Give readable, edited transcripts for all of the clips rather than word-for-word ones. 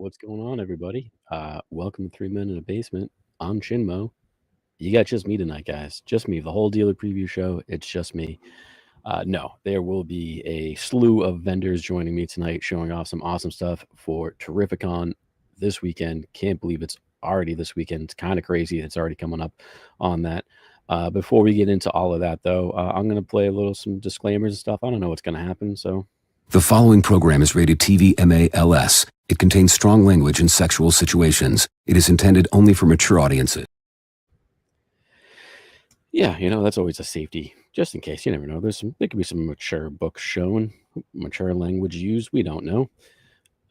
What's going on, everybody? Welcome to 3 Men in a Basement. I'm Chinmo. You got just me tonight, guys. Just me. The whole dealer preview show, it's just me. No, there will be a slew of vendors joining me tonight, showing off some awesome stuff for Terrificon this weekend. Can't believe it's already this weekend. It's kind of crazy. It's already coming up on that. Before we get into all of that, though, I'm going to play a little some disclaimers and stuff. I don't know what's going to happen, so The following program is rated TV MALS. It contains strong language and sexual situations. It is intended only for mature audiences. yeah, that's always a safety, just in case. You never know. There could be some mature books shown, mature language used. We don't know.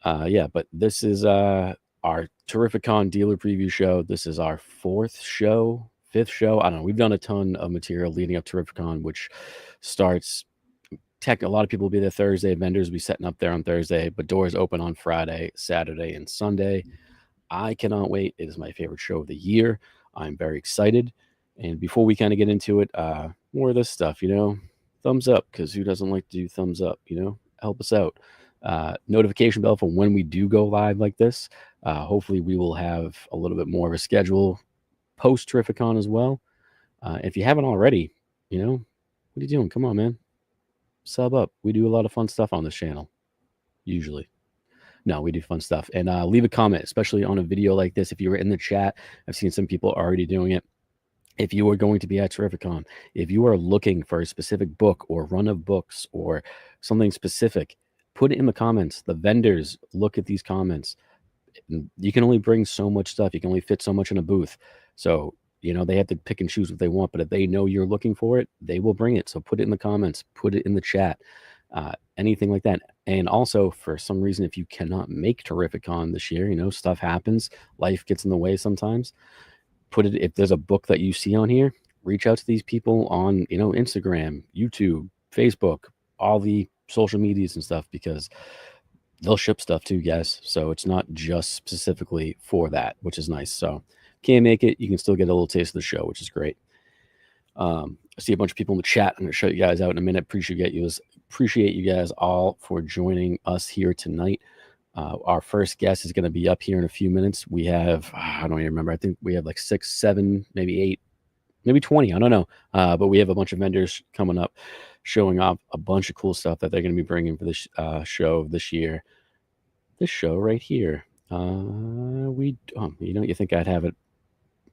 Yeah, but this is our Terrificon dealer preview show. This is our fifth show. I don't know. We've done a ton of material leading up to Terrificon, which starts. A lot of people will be there Thursday. Vendors will be setting up there on Thursday, but doors open on Friday, Saturday, and Sunday. I cannot wait. It is my favorite show of the year. I'm very excited. And before we kind of get into it, more of this stuff, thumbs up, because who doesn't like to do thumbs up, help us out. Notification bell for when we do go live like this. Hopefully we will have a little bit more of a schedule post Terrificon as well. If you haven't already, what are you doing? Come on, man. Sub up. We do a lot of fun stuff on this channel. Usually. No, we do fun stuff. And leave a comment, especially on a video like this. If you were in the chat, I've seen some people already doing it. If you are going to be at Terrificon, if you are looking for a specific book or run of books or something specific, put it in the comments. The vendors look at these comments. You can only bring so much stuff. You can only fit so much in a booth. So, they have to pick and choose what they want. But if they know you're looking for it, they will bring it. So put it in the comments. Put it in the chat. Anything like that. And also, for some reason, if you cannot make Terrificon this year, stuff happens. Life gets in the way sometimes. If there's a book that you see on here, reach out to these people on, Instagram, YouTube, Facebook, all the social medias and stuff, because they'll ship stuff too, guys. So it's not just specifically for that, which is nice. So can't make it, you can still get a little taste of the show, which is great. I see a bunch of people in the chat. I'm going to show you guys out in a minute. Appreciate you guys all for joining us here tonight. Our first guest is going to be up here in a few minutes. We have, I don't even remember. I think we have like 6, 7, maybe 8, maybe 20. I don't know. But we have a bunch of vendors coming up, showing off a bunch of cool stuff that they're going to be bringing for this show this year. This show right here. You think I'd have it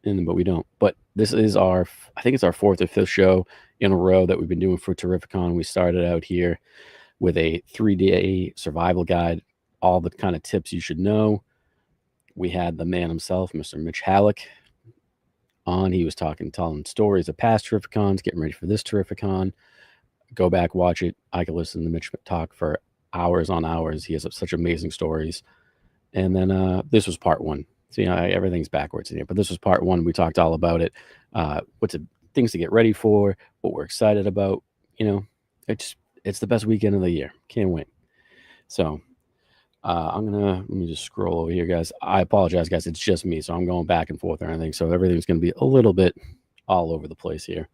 in, but we don't. But this is I think it's our 4th or 5th show in a row that we've been doing for Terrificon. We started out here with a 3-day survival guide, all the kind of tips you should know. We had the man himself, Mr. Mitch Halleck, on. He was telling stories of past Terrificons, getting ready for this Terrificon. Go back, watch it. I could listen to Mitch talk for hours on hours. He has such amazing stories. And then this was part 1. So, everything's backwards in here. But this was part 1. We talked all about it. Things to get ready for, what we're excited about. It's the best weekend of the year. Can't wait. So let me just scroll over here, guys. I apologize, guys. It's just me, so I'm going back and forth or anything. So everything's going to be a little bit all over the place here.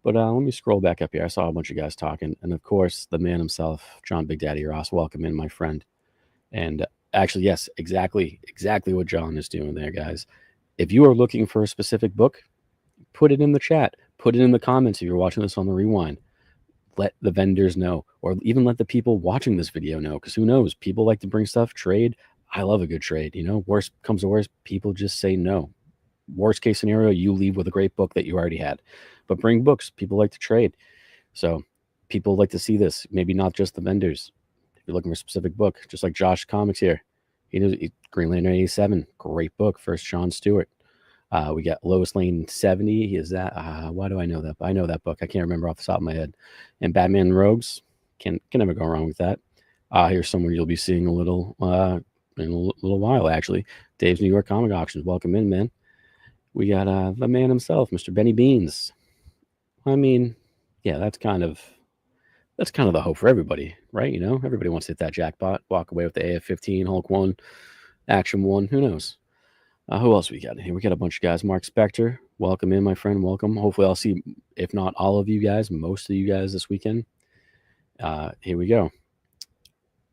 But let me scroll back up here. I saw a bunch of guys talking. And, of course, the man himself, John Big Daddy Ross. Welcome in, my friend. And actually, yes, exactly what John is doing there, guys. If you are looking for a specific book, put it in the chat. Put it in the comments if you're watching this on the rewind. Let the vendors know, or even let the people watching this video know, because who knows? People like to bring stuff, trade. I love a good trade. Worst comes to worst, people just say no. Worst case scenario, you leave with a great book that you already had. But bring books. People like to trade. So people like to see this. Maybe not just the vendors. If you're looking for a specific book, just like Josh Comics here. Green Lantern 87, great book. First Sean Stewart. We got Lois Lane 70. Is that? Why do I know that? I know that book. I can't remember off the top of my head. And Batman and Rogues. Can never go wrong with that. Here's someone you'll be seeing in a little while, actually. Dave's New York Comic Auctions. Welcome in, man. We got the man himself, Mr. Benny Beans. I mean, yeah, that's kind of the hope for everybody, right? Everybody wants to hit that jackpot, walk away with the AF-15, Hulk 1, Action 1. Who knows? Who else we got in here? We got a bunch of guys. Mark Spector, welcome in, my friend. Welcome. Hopefully I'll see, if not all of you guys, most of you guys this weekend. Here we go.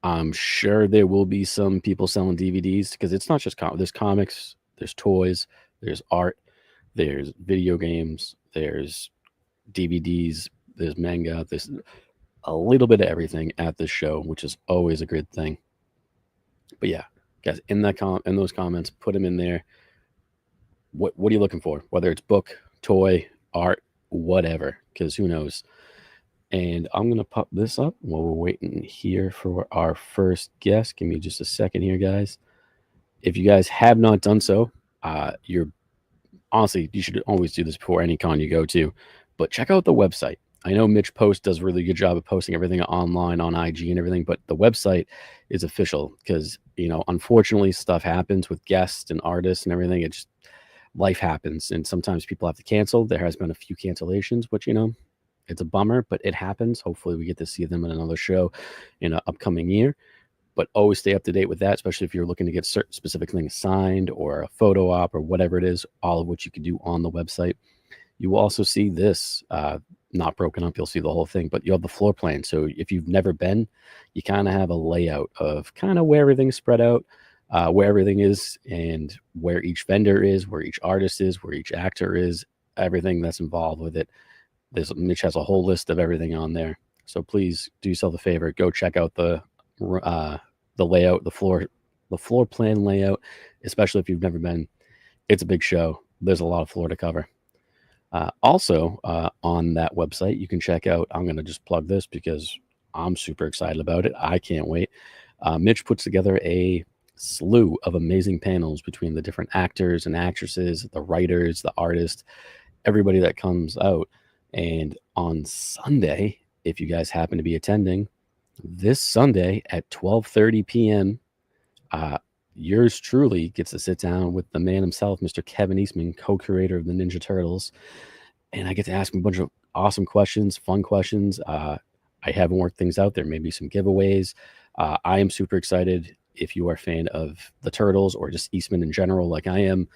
I'm sure there will be some people selling DVDs because it's not just there's comics, there's toys, there's art, there's video games, there's DVDs, there's manga, there's a little bit of everything at this show, which is always a good thing. But yeah, guys, in those comments, put them in there. What are you looking for? Whether it's book, toy, art, whatever, because who knows. And I'm gonna pop this up while we're waiting here for our first guest. Give me just a second here, guys. If you guys have not done so, you're honestly, you should always do this before any con you go to. But check out the website. I know Mitch Post does a really good job of posting everything online on IG and everything, but the website is official because, unfortunately, stuff happens with guests and artists and everything. It just life happens, and sometimes people have to cancel. There has been a few cancellations, which it's a bummer, but it happens. Hopefully, we get to see them in another show in an upcoming year. But always stay up to date with that, especially if you're looking to get certain specific things signed or a photo op or whatever it is, all of which you can do on the website. You will also see this, not broken up. You'll see the whole thing, but you have the floor plan. So if you've never been, you kind of have a layout of kind of where everything's spread out, where everything is, and where each vendor is, where each artist is, where each actor is, everything that's involved with it. Mitch has a whole list of everything on there. So please do yourself a favor, go check out the layout, the floor plan layout, especially if you've never been. It's a big show. There's a lot of floor to cover. Also, on that website, you can check out, I'm going to just plug this because I'm super excited about it. I can't wait. Mitch puts together a slew of amazing panels between the different actors and actresses, the writers, the artists, everybody that comes out. And on Sunday, if you guys happen to be attending, this Sunday at 12:30 p.m., yours truly gets to sit down with the man himself, Mr. Kevin Eastman, co-creator of the Ninja Turtles, and I get to ask him a bunch of awesome questions, fun questions. I haven't worked things out. There may be some giveaways. I am super excited. If you are a fan of the Turtles or just Eastman in general, like I am,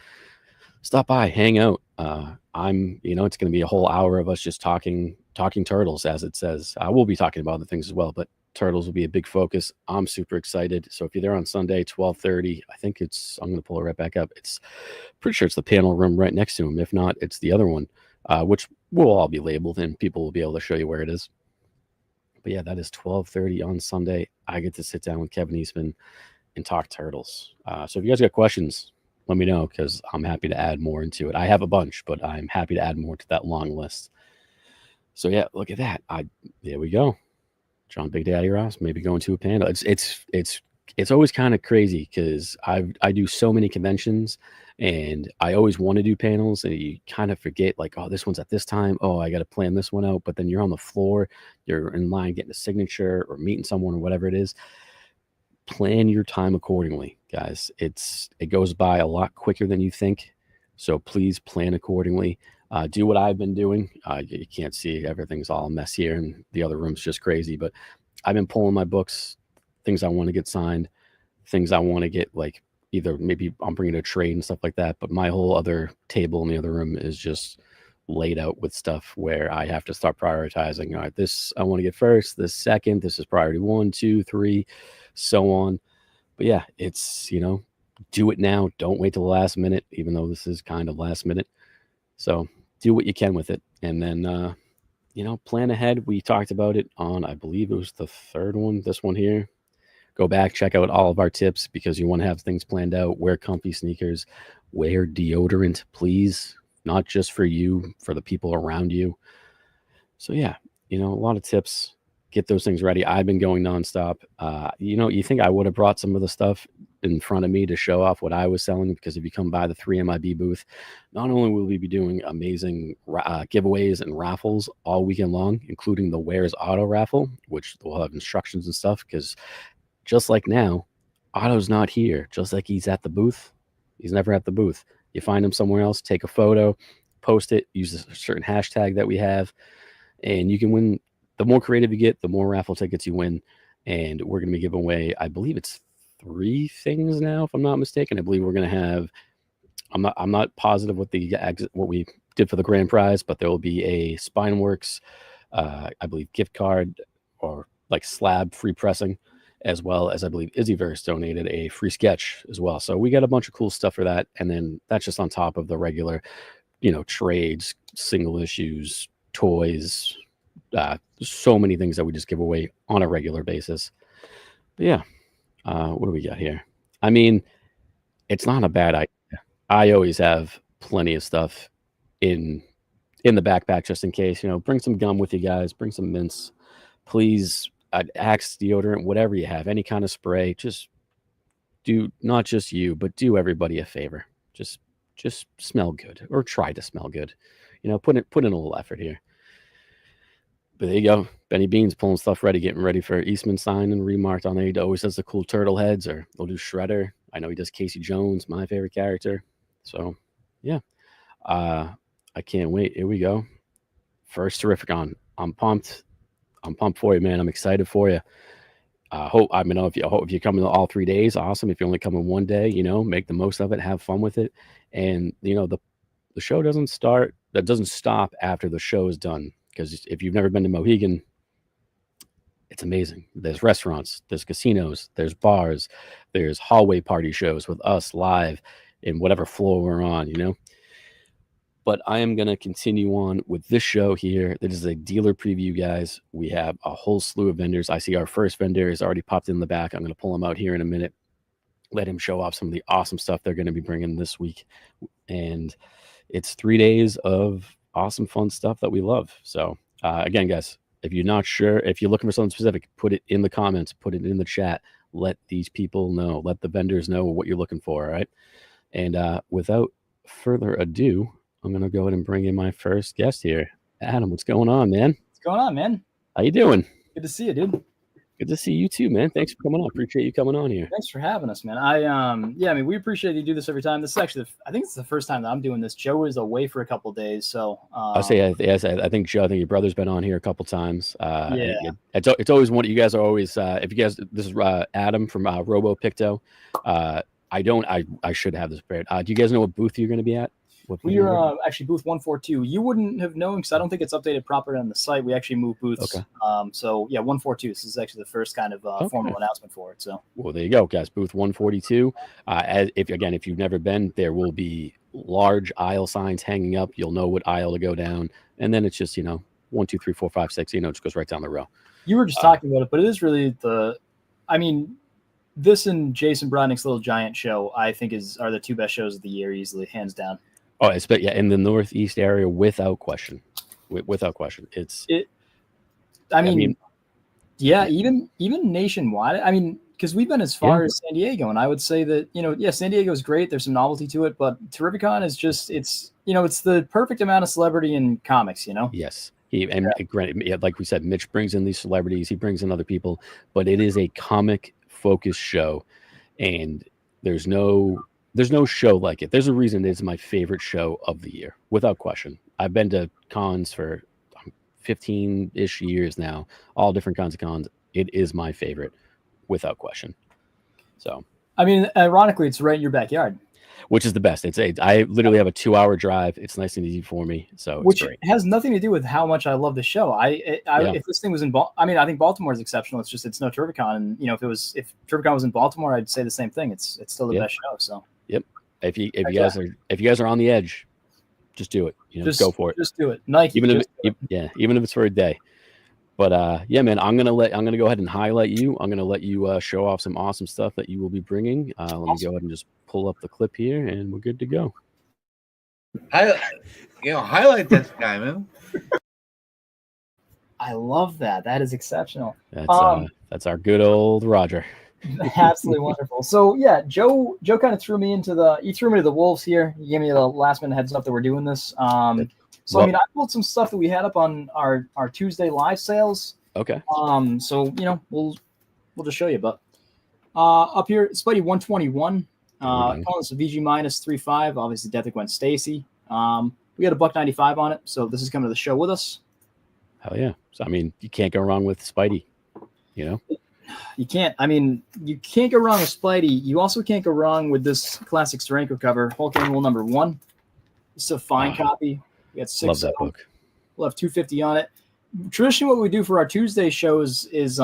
stop by, hang out. It's going to be a whole hour of us just talking Turtles, as it says. I will be talking about other things as well, but Turtles will be a big focus. I'm super excited. So if you're there on Sunday, 12:30, I think I'm going to pull it right back up. It's pretty sure it's the panel room right next to him. If not, it's the other one, which will all be labeled and people will be able to show you where it is. But yeah, that is 12:30 on Sunday. I get to sit down with Kevin Eastman and talk Turtles. So if you guys got questions, let me know because I'm happy to add more into it. I have a bunch, but I'm happy to add more to that long list. So yeah, look at that. There we go. John Big Daddy Ross maybe going to a panel. It's always kind of crazy because I do so many conventions and I always want to do panels and you kind of forget like, oh, this one's at this time. Oh, I got to plan this one out. But then you're on the floor, you're in line getting a signature or meeting someone or whatever it is. Plan your time accordingly, guys. It goes by a lot quicker than you think. So please plan accordingly. Do what I've been doing. You can't see, everything's all a mess here and the other room's just crazy, but I've been pulling my books, things I want to get signed, things I want to get, like either maybe I'm bringing a trade and stuff like that, but my whole other table in the other room is just laid out with stuff where I have to start prioritizing. All right, this I want to get first, this second, this is priority 1, 2, 3, so on. But yeah, it's, do it now. Don't wait till the last minute, even though this is kind of last minute. So do what you can with it. And then, plan ahead. We talked about it on, I believe it was the third one, this one here. Go back, check out all of our tips because you want to have things planned out. Wear comfy sneakers, wear deodorant, please. Not just for you, for the people around you. So yeah, a lot of tips. Get those things ready. I've been going nonstop. You think I would have brought some of the stuff in front of me to show off what I was selling, because if you come by the 3MIB booth, not only will we be doing amazing giveaways and raffles all weekend long, including the Where's Auto raffle, which will have instructions and stuff, because just like now, Otto's not here. Just like he's at the booth, he's never at the booth. You find him somewhere else, take a photo, post it, use a certain hashtag that we have, and you can win. The more creative you get, the more raffle tickets you win. And we're going to be giving away, I believe it's 3 things now, if I'm not mistaken. I believe we're going to have, I'm not positive what we did for the grand prize, but there will be a Spineworks, I believe, gift card or like slab free pressing. as well as I believe Izzyverse donated a free sketch as well. So we got a bunch of cool stuff for that. And then that's just on top of the regular, trades, single issues, toys, so many things that we just give away on a regular basis. But yeah, what do we got here? I mean, it's not a bad idea. I always have plenty of stuff in the backpack just in case. Bring some gum with you guys. Bring some mints, please. Axe, deodorant, whatever you have, any kind of spray. Just do, not just you, but do everybody a favor. Just smell good, or try to smell good. Put in a little effort here. But there you go. Benny Bean's pulling stuff ready, getting ready for Eastman sign and remarked on there. He always does the cool turtle heads, or they'll do Shredder. I know he does Casey Jones, my favorite character. So yeah. I can't wait. Here we go. First Terrificon. I'm pumped. I'm pumped for you, man. I'm excited for you. If you come in all 3 days, awesome. If you only come in one day, make the most of it, have fun with it. And the show doesn't stop after the show is done. Because if you've never been to Mohegan, it's amazing. There's restaurants, there's casinos, there's bars, there's hallway party shows with us live in whatever floor we're on, But I am going to continue on with this show here. This is a dealer preview, guys. We have a whole slew of vendors. I see our first vendor has already popped in the back. I'm going to pull him out here in a minute. Let him show off some of the awesome stuff they're going to be bringing this week. And it's 3 days of awesome, fun stuff that we love. So again, guys, if you're not sure, if you're looking for something specific, put it in the comments, put it in the chat. Let these people know, let the vendors know what you're looking for. All right. And without further ado, I'm going to go ahead and bring in my first guest here. Adam, what's going on, man? What's going on, man? How you doing? Good to see you, dude. Good to see you too, man. Thanks for coming on. Appreciate you coming on here. Thanks for having us, man. We appreciate you do this every time. This is actually, I think it's the first time that I'm doing this. Joe is away for a couple of days, so I think Joe. I think your brother's been on here a couple times. Yeah, it's always one. You guys are always. If you guys, this is Adam from Robo Picto. I should have this prepared. Do you guys know what booth you're going to be at? We are actually booth 142. You wouldn't have known because I don't think it's updated properly on the site. We actually moved booths. Okay. 142. This is actually the first kind of formal announcement for it. So. Well, there you go, guys. Booth 142. If you've never been, there will be large aisle signs hanging up. You'll know what aisle to go down, and then it's just 1, 2, 3, 4, 5, 6. It just goes right down the row. You were just talking about it, but it is really this and Jason Brodnick's Little Giant show, I think are the two best shows of the year, easily, hands down. Oh, in the Northeast area, without question. Without question. Even nationwide. Because we've been as far as San Diego, and I would say that, San Diego is great. There's some novelty to it, but Terrificon is just, it's the perfect amount of celebrity in comics, Yes. Granted, like we said, Mitch brings in these celebrities, he brings in other people, but it is a comic-focused show, and there's no show like it. There's a reason it's my favorite show of the year, without question. I've been to cons for 15-ish years now, all different kinds of cons. It is my favorite, without question. So, ironically, it's right in your backyard, which is the best. I literally have a 2-hour drive. It's nice and easy for me. So, which great. Has nothing to do with how much I love the show. If this thing was in I think Baltimore is exceptional. It's just it's no Terrificon, and if Terrificon was in Baltimore, I'd say the same thing. It's still the best show. So. Yep. If you guys are on the edge, just do it. Just go for it. Just do it. Nike. Even if it's for a day. But man, I'm gonna go ahead and highlight you. I'm gonna let you show off some awesome stuff that you will be bringing. Let me go ahead and just pull up the clip here, and we're good to go. Highlight this guy, man. I love that. That is exceptional. That's our good old Roger. Absolutely wonderful. So yeah, Joe kind of threw me to the wolves here. He gave me the last minute heads up that we're doing this. I pulled some stuff that we had up on our Tuesday live sales. Okay. We'll just show you. But up here, Spidey 121. Calling this a VG -3.5. Obviously, Death of Gwen Stacy. We got a $1.95 on it. So this is coming to the show with us. Hell yeah. So you can't go wrong with Spidey. You can't. You can't go wrong with Spidey. You also can't go wrong with this classic Steranko cover, Hulk Annual #1. It's a fine copy. We got 6. Love that book. We'll have 250 on it. Traditionally, what we do for our Tuesday shows is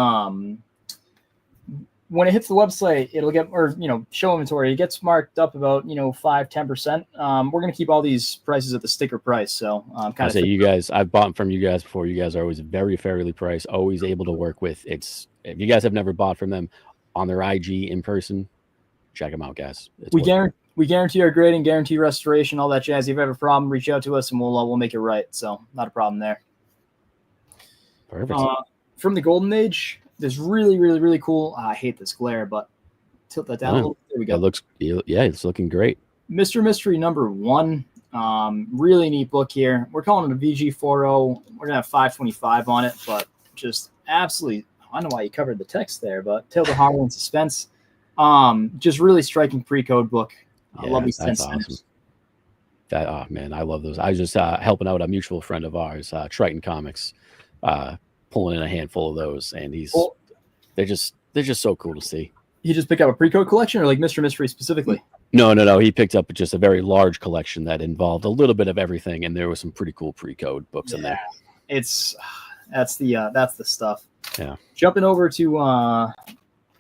when it hits the website, it'll get, or show inventory. It gets marked up about 5-10%. We're gonna keep all these prices at the sticker price. So I say you guys, I've bought from you guys before. You guys are always very fairly priced, always able to work with. If you guys have never bought from them on their IG in person, check them out, guys. We guarantee our grading, guarantee restoration, all that jazz. If you have a problem, reach out to us and we'll make it right. So not a problem there. Perfect. From the Golden Age, this really cool. I hate this glare, but tilt that down a little. There we go. It looks, it's looking great. Mr. Mystery #1. Really neat book here. We're calling it a VG40. We're gonna have 525 on it, but just absolutely. I don't know why you covered the text there, but Tales of Horror and Suspense. Just really striking pre-code book. I love these 10 centers. Awesome. Man, I love those. I was just helping out a mutual friend of ours, Triton Comics, pulling in a handful of those, and they're just so cool to see. He just picked up a pre-code collection, or like Mr. Mystery specifically? No. He picked up just a very large collection that involved a little bit of everything, and there was some pretty cool pre-code books in there. That's the stuff. Yeah. Jumping over to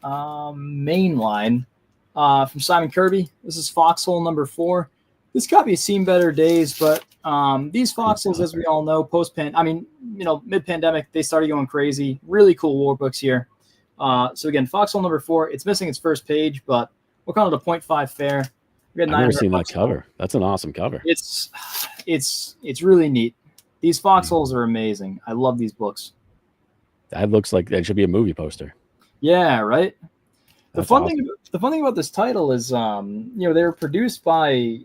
Mainline from Simon Kirby. This is Foxhole #4. This copy has seen better days, but these foxholes, as we all know, mid-pandemic, they started going crazy. Really cool war books here. So again, Foxhole #4. It's missing its first page, but we're calling it a 0.5 fair. I've never seen that cover. That's an awesome cover. It's really neat. These foxholes are amazing. I love these books. That looks like that should be a movie poster. Yeah, right. The fun thing about this title is, they were produced by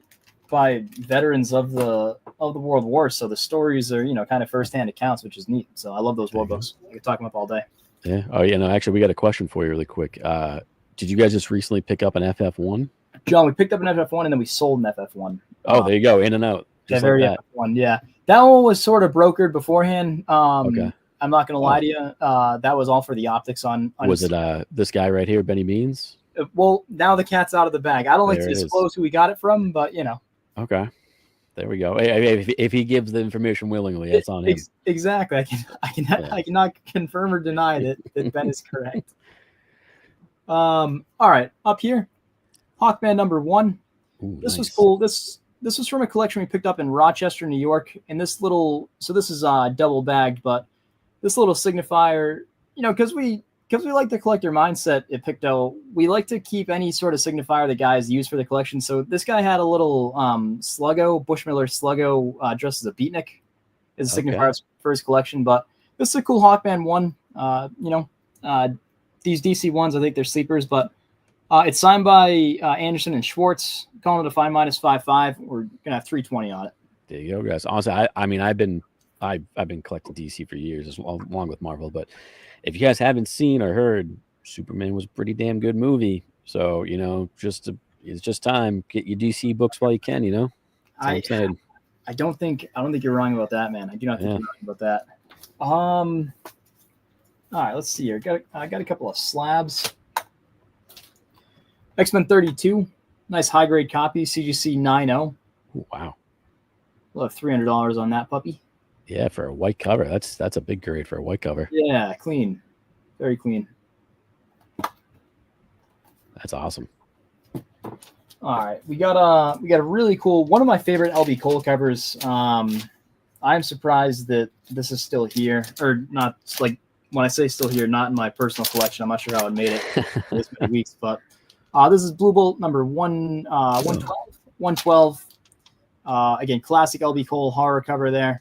veterans of the World War, so the stories are kind of firsthand accounts, which is neat. So I love those war books. I could talk them up all day. Yeah. Oh yeah. No, actually, we got a question for you really quick. Did you guys just recently pick up an FF1? John, we picked up an FF1 and then we sold an FF1. Oh, there you go, in and out. Just like that. FF1, yeah. That one was sort of brokered beforehand. Okay. I'm not going to lie to you. That was all for the optics on was it this guy right here, Benny Beans? Well, now the cat's out of the bag. I don't like to disclose who we got it from, but Okay. There we go. If he gives the information willingly, that's on him. Exactly. I cannot confirm or deny that Ben is correct. All right, up here, Hawkman #1. Ooh, this nice. was cool. This was from a collection we picked up in Rochester, New York. And this is double bagged, but this little signifier, because we like the collector mindset at Picto, we like to keep any sort of signifier that guys use for the collection. So this guy had a little Sluggo, Bushmiller Sluggo, dressed as a beatnik as a signifier for his collection. But this is a cool Hawkman 1. These DC ones, I think they're sleepers, but it's signed by Anderson and Schwartz. Calling it a fine -5.5. We're gonna have 320 on it. There you go, guys. Honestly, I've been collecting DC for years, along with Marvel. But if you guys haven't seen or heard, Superman was a pretty damn good movie. So it's just time. Get your DC books while you can. I don't think you're wrong about that, man. I do not think you're wrong about that. All right, let's see here. I got a couple of slabs. X-Men 32, nice high grade copy, CGC 9.0. Wow. We'll have $300 on that puppy. Yeah, for a white cover, that's a big grade for a white cover. Yeah, clean, very clean. That's awesome. All right, we got a really cool, one of my favorite LB Cole covers. I'm surprised that this is still here, or not. Like when I say still here, not in my personal collection. I'm not sure how it made it this many weeks, but this is Blue Bolt number 112. Again, classic LB Cole horror cover there.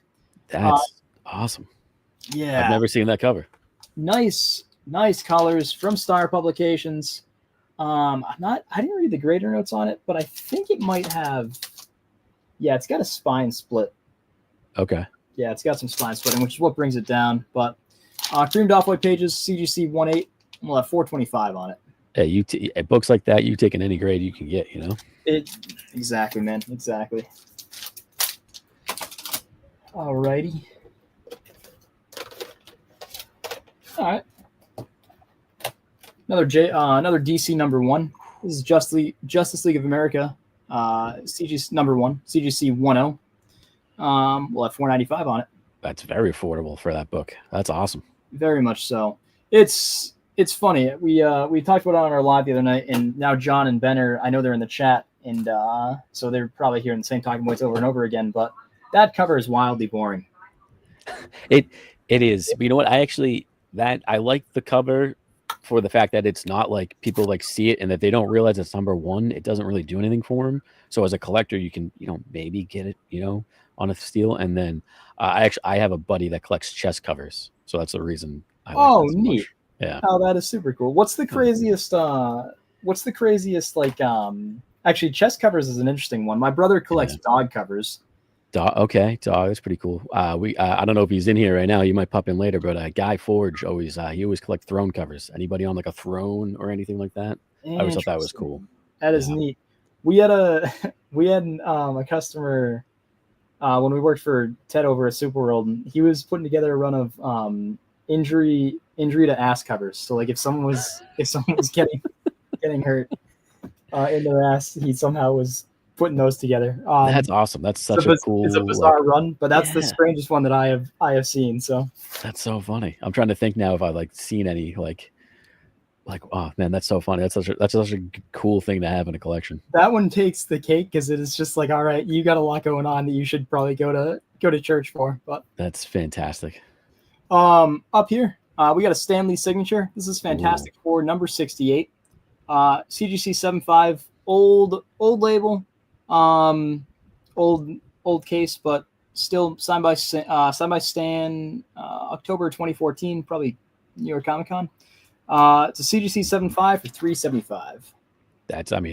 That's awesome. Yeah, I've never seen that cover. Nice colors from Star Publications. I didn't read the grader notes on it, but I think it might have. Yeah, it's got a spine split. Okay. Yeah, it's got some spine splitting, which is what brings it down. But creamed off white pages, CGC 1.8. We'll have 425 on it. Hey, books like that, you take in any grade you can get. Exactly, man. Exactly. Alrighty. All right. Another DC number 1. This is Justice League of America. CGC number 1. CGC 1.0. We'll have 495 on it. That's very affordable for that book. That's awesome. Very much so. It's it's funny. We talked about it on our live the other night, and now John and Ben I know they're in the chat, and so they're probably hearing the same talking points over and over again. But that cover is wildly boring. It is. But you know what? I like the cover for the fact that it's not like people like see it and that they don't realize it's number one. It doesn't really do anything for them. So as a collector, you can maybe get it on a steal. And then I have a buddy that collects chest covers, so that's the reason. I like that so neat. Much. Yeah. Oh, that is super cool. What's the craziest? Actually, chest covers is an interesting one. My brother collects dog covers. Dog, that's pretty cool. I don't know if he's in here right now. You might pop in later, but Guy Forge he always collect throne covers. Anybody on like a throne or anything like that? I always thought that was cool. That is neat. We had a customer when we worked for Ted over at Superworld, and he was putting together a run of injury to ass covers. So like if someone was getting hurt in their ass, he somehow was putting those together. That's awesome. That's such a cool. It's a bizarre run, but that's the strangest one that I have seen. So that's so funny. I'm trying to think now if I've like seen any like oh man, that's so funny. That's such a cool thing to have in a collection. That one takes the cake because it is just like, all right, you got a lot going on that you should probably go to church for. But that's fantastic. Up here, we got a Stanley signature. This is Fantastic Four number 68. CGC 75, old label. Old case, but still signed by Stan, October 2014, probably New York Comic Con. It's a CGC 75 for $375.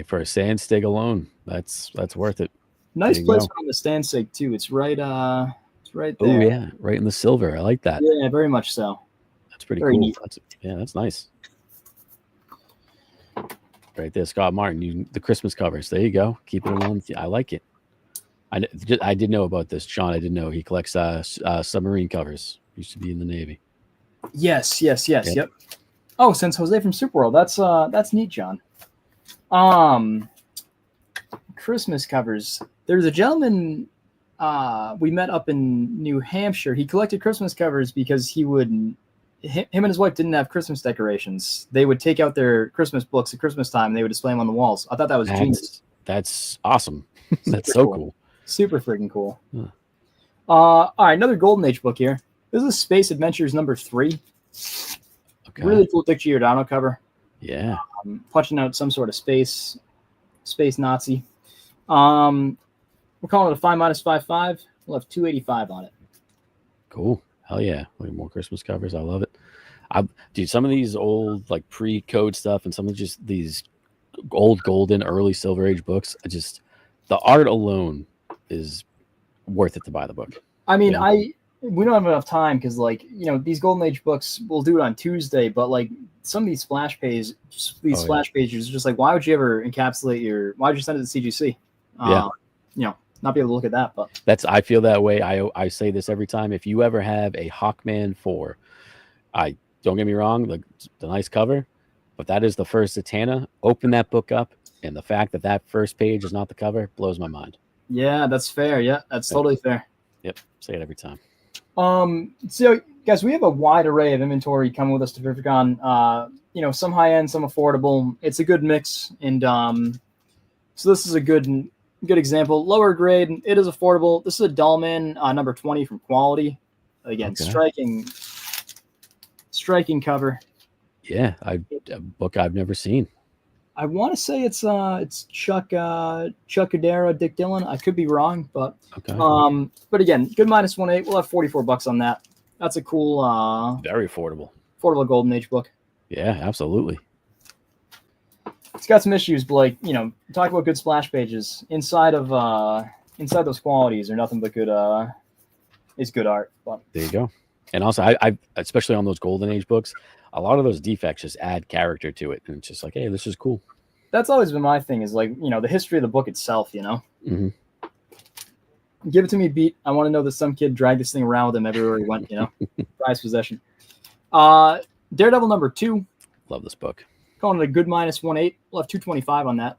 For a Sandsteg alone, that's worth it. Nice placement on the Sandsteg too. It's right there. Oh yeah, right in the silver. I like that. Yeah, very much so. That's pretty cool. Neat. That's nice. Right there, Scott Martin. The Christmas covers. There you go. Keep it on. I like it. I did know about this, John. I didn't know he collects submarine covers. Used to be in the Navy. Yes. Yep. Oh, since Jose from Superworld. That's neat, John. Christmas covers. There's a gentleman we met up in New Hampshire. He collected Christmas covers because him and his wife didn't have Christmas decorations. They would take out their Christmas books at Christmas time and they would display them on the walls. I thought that was genius. That's awesome. That's so cool. Super freaking cool. Huh. All right, another Golden Age book here. This is Space Adventures number 3. Okay. Really cool Dick Giordano cover. Yeah. Punching out some sort of space Nazi. We're calling it a 5-5. We'll have 285 on it. Cool. Hell yeah. Look at more Christmas covers. I love it. Dude, some of these old like pre-code stuff and some of just these old golden early Silver Age books, the art alone is worth it to buy the book. I mean, we don't have enough time because these Golden Age books, we'll do it on Tuesday, but like some of these splash pages are just like, why would you ever encapsulate why would you send it to CGC? Not be able to look at that, but I feel that way. I say this every time. If you ever have a Hawkman 4, don't get me wrong, the nice cover, but that is the first Zatanna. Open that book up, and the fact that first page is not the cover blows my mind. Yeah, that's fair. Yeah, that's totally fair. Yep, say it every time. So guys, we have a wide array of inventory coming with us to Terrificon. Some high end, some affordable. It's a good mix, and so this is a good example. Lower grade, it is affordable. This is a Dullman number 20 from Quality. Again, striking cover. Yeah, a book I've never seen. I want to say it's Chuck Cudera, Dick Dillon. I could be wrong, but but again, good -1.8. We'll have $44 on that. That's a cool, very affordable Golden Age book. Yeah, absolutely. It's got some issues, but talk about good splash pages inside those qualities are nothing but good. Is good art. But there you go. And also, I especially on those Golden Age books, a lot of those defects just add character to it, and it's just like, hey, this is cool. That's always been my thing. Is the history of the book itself. Mm-hmm. Give it to me, beat. I want to know that some kid dragged this thing around with him everywhere he went. Prized possession. Daredevil number 2. Love this book. Calling it a good -1.8. We'll have 225 on that.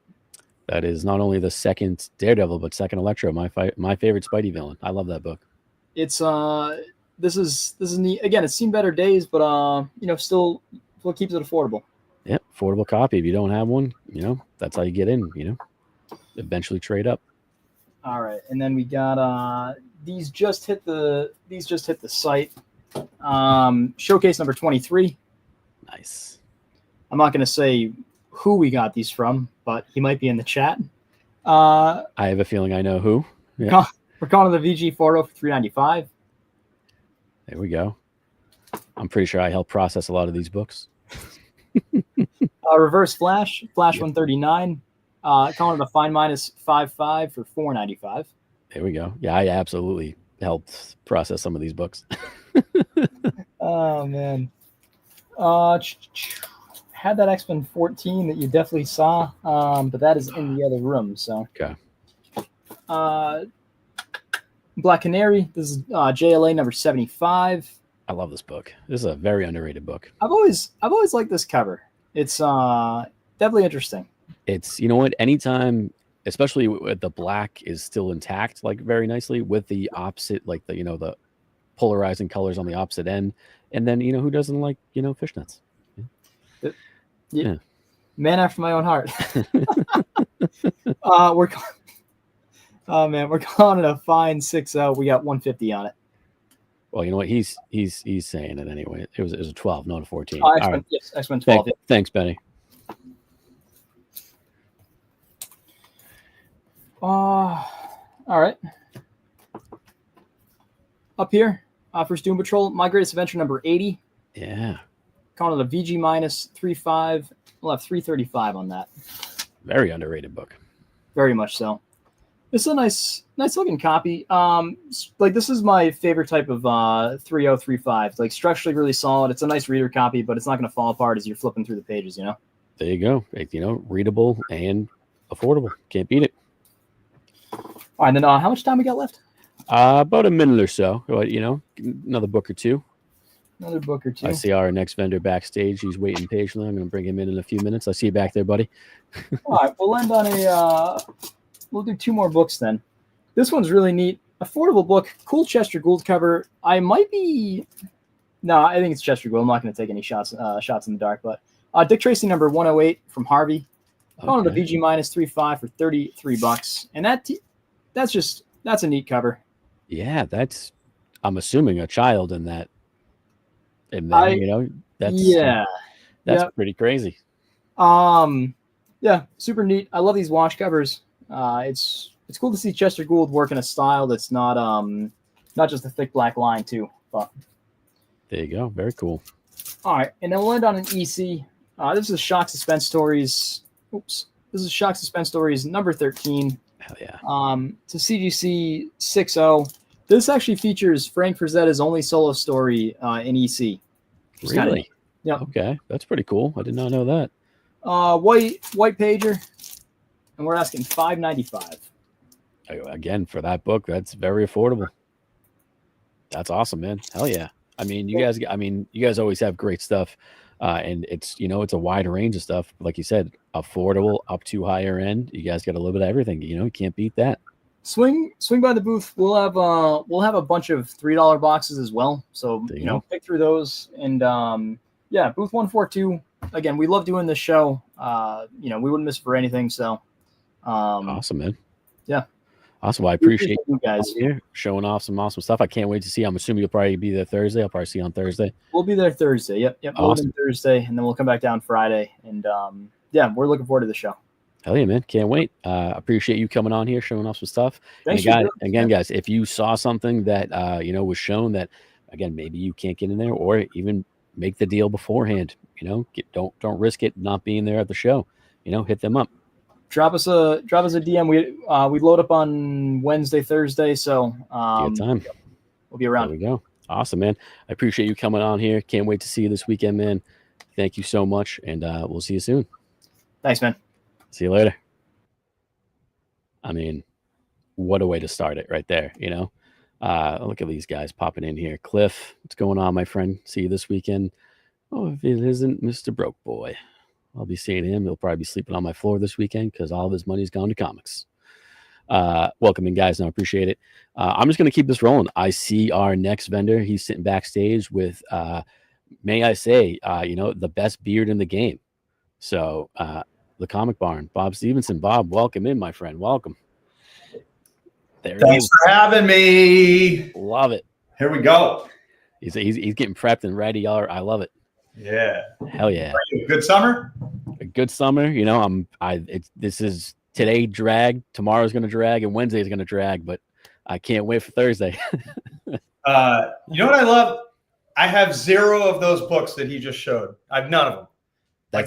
That is not only the second Daredevil, but second Electro. My favorite Spidey villain. I love that book. It's this is neat. Again, it's seen better days, but still what keeps it affordable. Yep, affordable copy. If you don't have one, that's how you get in. Eventually trade up. All right, and then we got these just hit the site. Showcase number 23. Nice. I'm not going to say who we got these from, but he might be in the chat. I have a feeling I know who. Yeah. We're calling the VG40 for $395. There we go. I'm pretty sure I helped process a lot of these books. Reverse Flash 139. Calling it a fine minus 5.5 for $495. There we go. Yeah, I absolutely helped process some of these books. Oh man. Had that X-Men 14 that you definitely saw, but that is in the other room. So okay. Black Canary. This is JLA number 75. I love this book. This is a very underrated book. I've always liked this cover. It's definitely interesting. It's anytime, especially with the black is still intact, like very nicely with the opposite, like the polarizing colors on the opposite end, and then who doesn't like fishnets? Yeah. Man after my own heart. We're calling it a fine 6.0. We got 150 on it. Well, you know what? He's saying it anyway. It was a 12, not a 14. X-Men, right. Yes, X-Men 12. Thanks, Benny. All right. Up here, first Doom Patrol, My Greatest Adventure number 80. Yeah. Calling it a VG minus 3.5. We'll have 335 on that. Very underrated book. Very much so. It's a nice looking copy. Like this is my favorite type of 3035. Like structurally really solid. It's a nice reader copy, but it's not going to fall apart as you're flipping through the pages. There you go. Readable and affordable. Can't beat it. All right, then how much time we got left? About a minute or so. Another book or two. Another book or two. I see our next vendor backstage. He's waiting patiently. I'm going to bring him in a few minutes. I see you back there, buddy. All right, we'll end on we'll do two more books then. This one's really neat. Affordable book. Cool Chester Gould cover. I think it's Chester Gould. I'm not going to take any shots in the dark, but Dick Tracy number 108 from Harvey. Calling it a VG minus 3.5 for $33. And that's a neat cover. Yeah, I'm assuming a child in that. That's pretty crazy. Yeah, super neat. I love these wash covers. It's cool to see Chester Gould work in a style that's not just a thick black line too. But there you go, very cool. All right, and then we'll end on an EC. This is Shock Suspense Stories. This is Shock Suspense Stories number 13. Hell yeah. To CGC 6.0. This actually features Frank Frazetta's only solo story in EC. Really? Yeah. Okay, that's pretty cool. I did not know that. White pager, and we're asking $5.95. Again, for that book, that's very affordable. That's awesome, man. Hell yeah. You guys always have great stuff. And it's a wide range of stuff. Like you said, affordable up to higher end. You guys got a little bit of everything. You can't beat that. Swing by the booth. We'll have a bunch of $3 boxes as well. So pick through those. And booth 142. Again, we love doing this show. We wouldn't miss it for anything. So awesome, man. Yeah. Awesome. Well, I appreciate you guys here showing off some awesome stuff. I can't wait to see. I'm assuming you'll probably be there Thursday. I'll probably see you on Thursday. We'll be there Thursday. Yep. Awesome. We'll Thursday, and then we'll come back down Friday. And we're looking forward to the show. Hell yeah, man. Can't wait. Appreciate you coming on here, showing off some stuff. Thanks again, guys, if you saw something that, was shown that, again, maybe you can't get in there or even make the deal beforehand, don't risk it not being there at the show, hit them up. Drop us a DM. We load up on Wednesday, Thursday. So time. We'll be around. There we go. Awesome, man. I appreciate you coming on here. Can't wait to see you this weekend, man. Thank you so much. And we'll see you soon. Thanks, man. See you later. What a way to start it right there. Look at these guys popping in here. Cliff, what's going on, my friend? See you this weekend. Oh, if it isn't Mr. Broke Boy, I'll be seeing him. He'll probably be sleeping on my floor this weekend because all of his money's gone to comics. Welcome in, guys. I appreciate it. I'm just going to keep this rolling. I see our next vendor. He's sitting backstage with may I say, the best beard in the game. So the Comic Barn, Bob Stevenson. Bob, welcome in, my friend. Welcome. There he Thanks is. for having me. Love it. Here we go. He's getting prepped and ready. I love it. Yeah. Hell yeah. Good summer? A good summer. This is today drag, tomorrow's gonna drag, and Wednesday's gonna drag, but I can't wait for Thursday. You know what I love? I have 0 of those books that he just showed. I've none of them.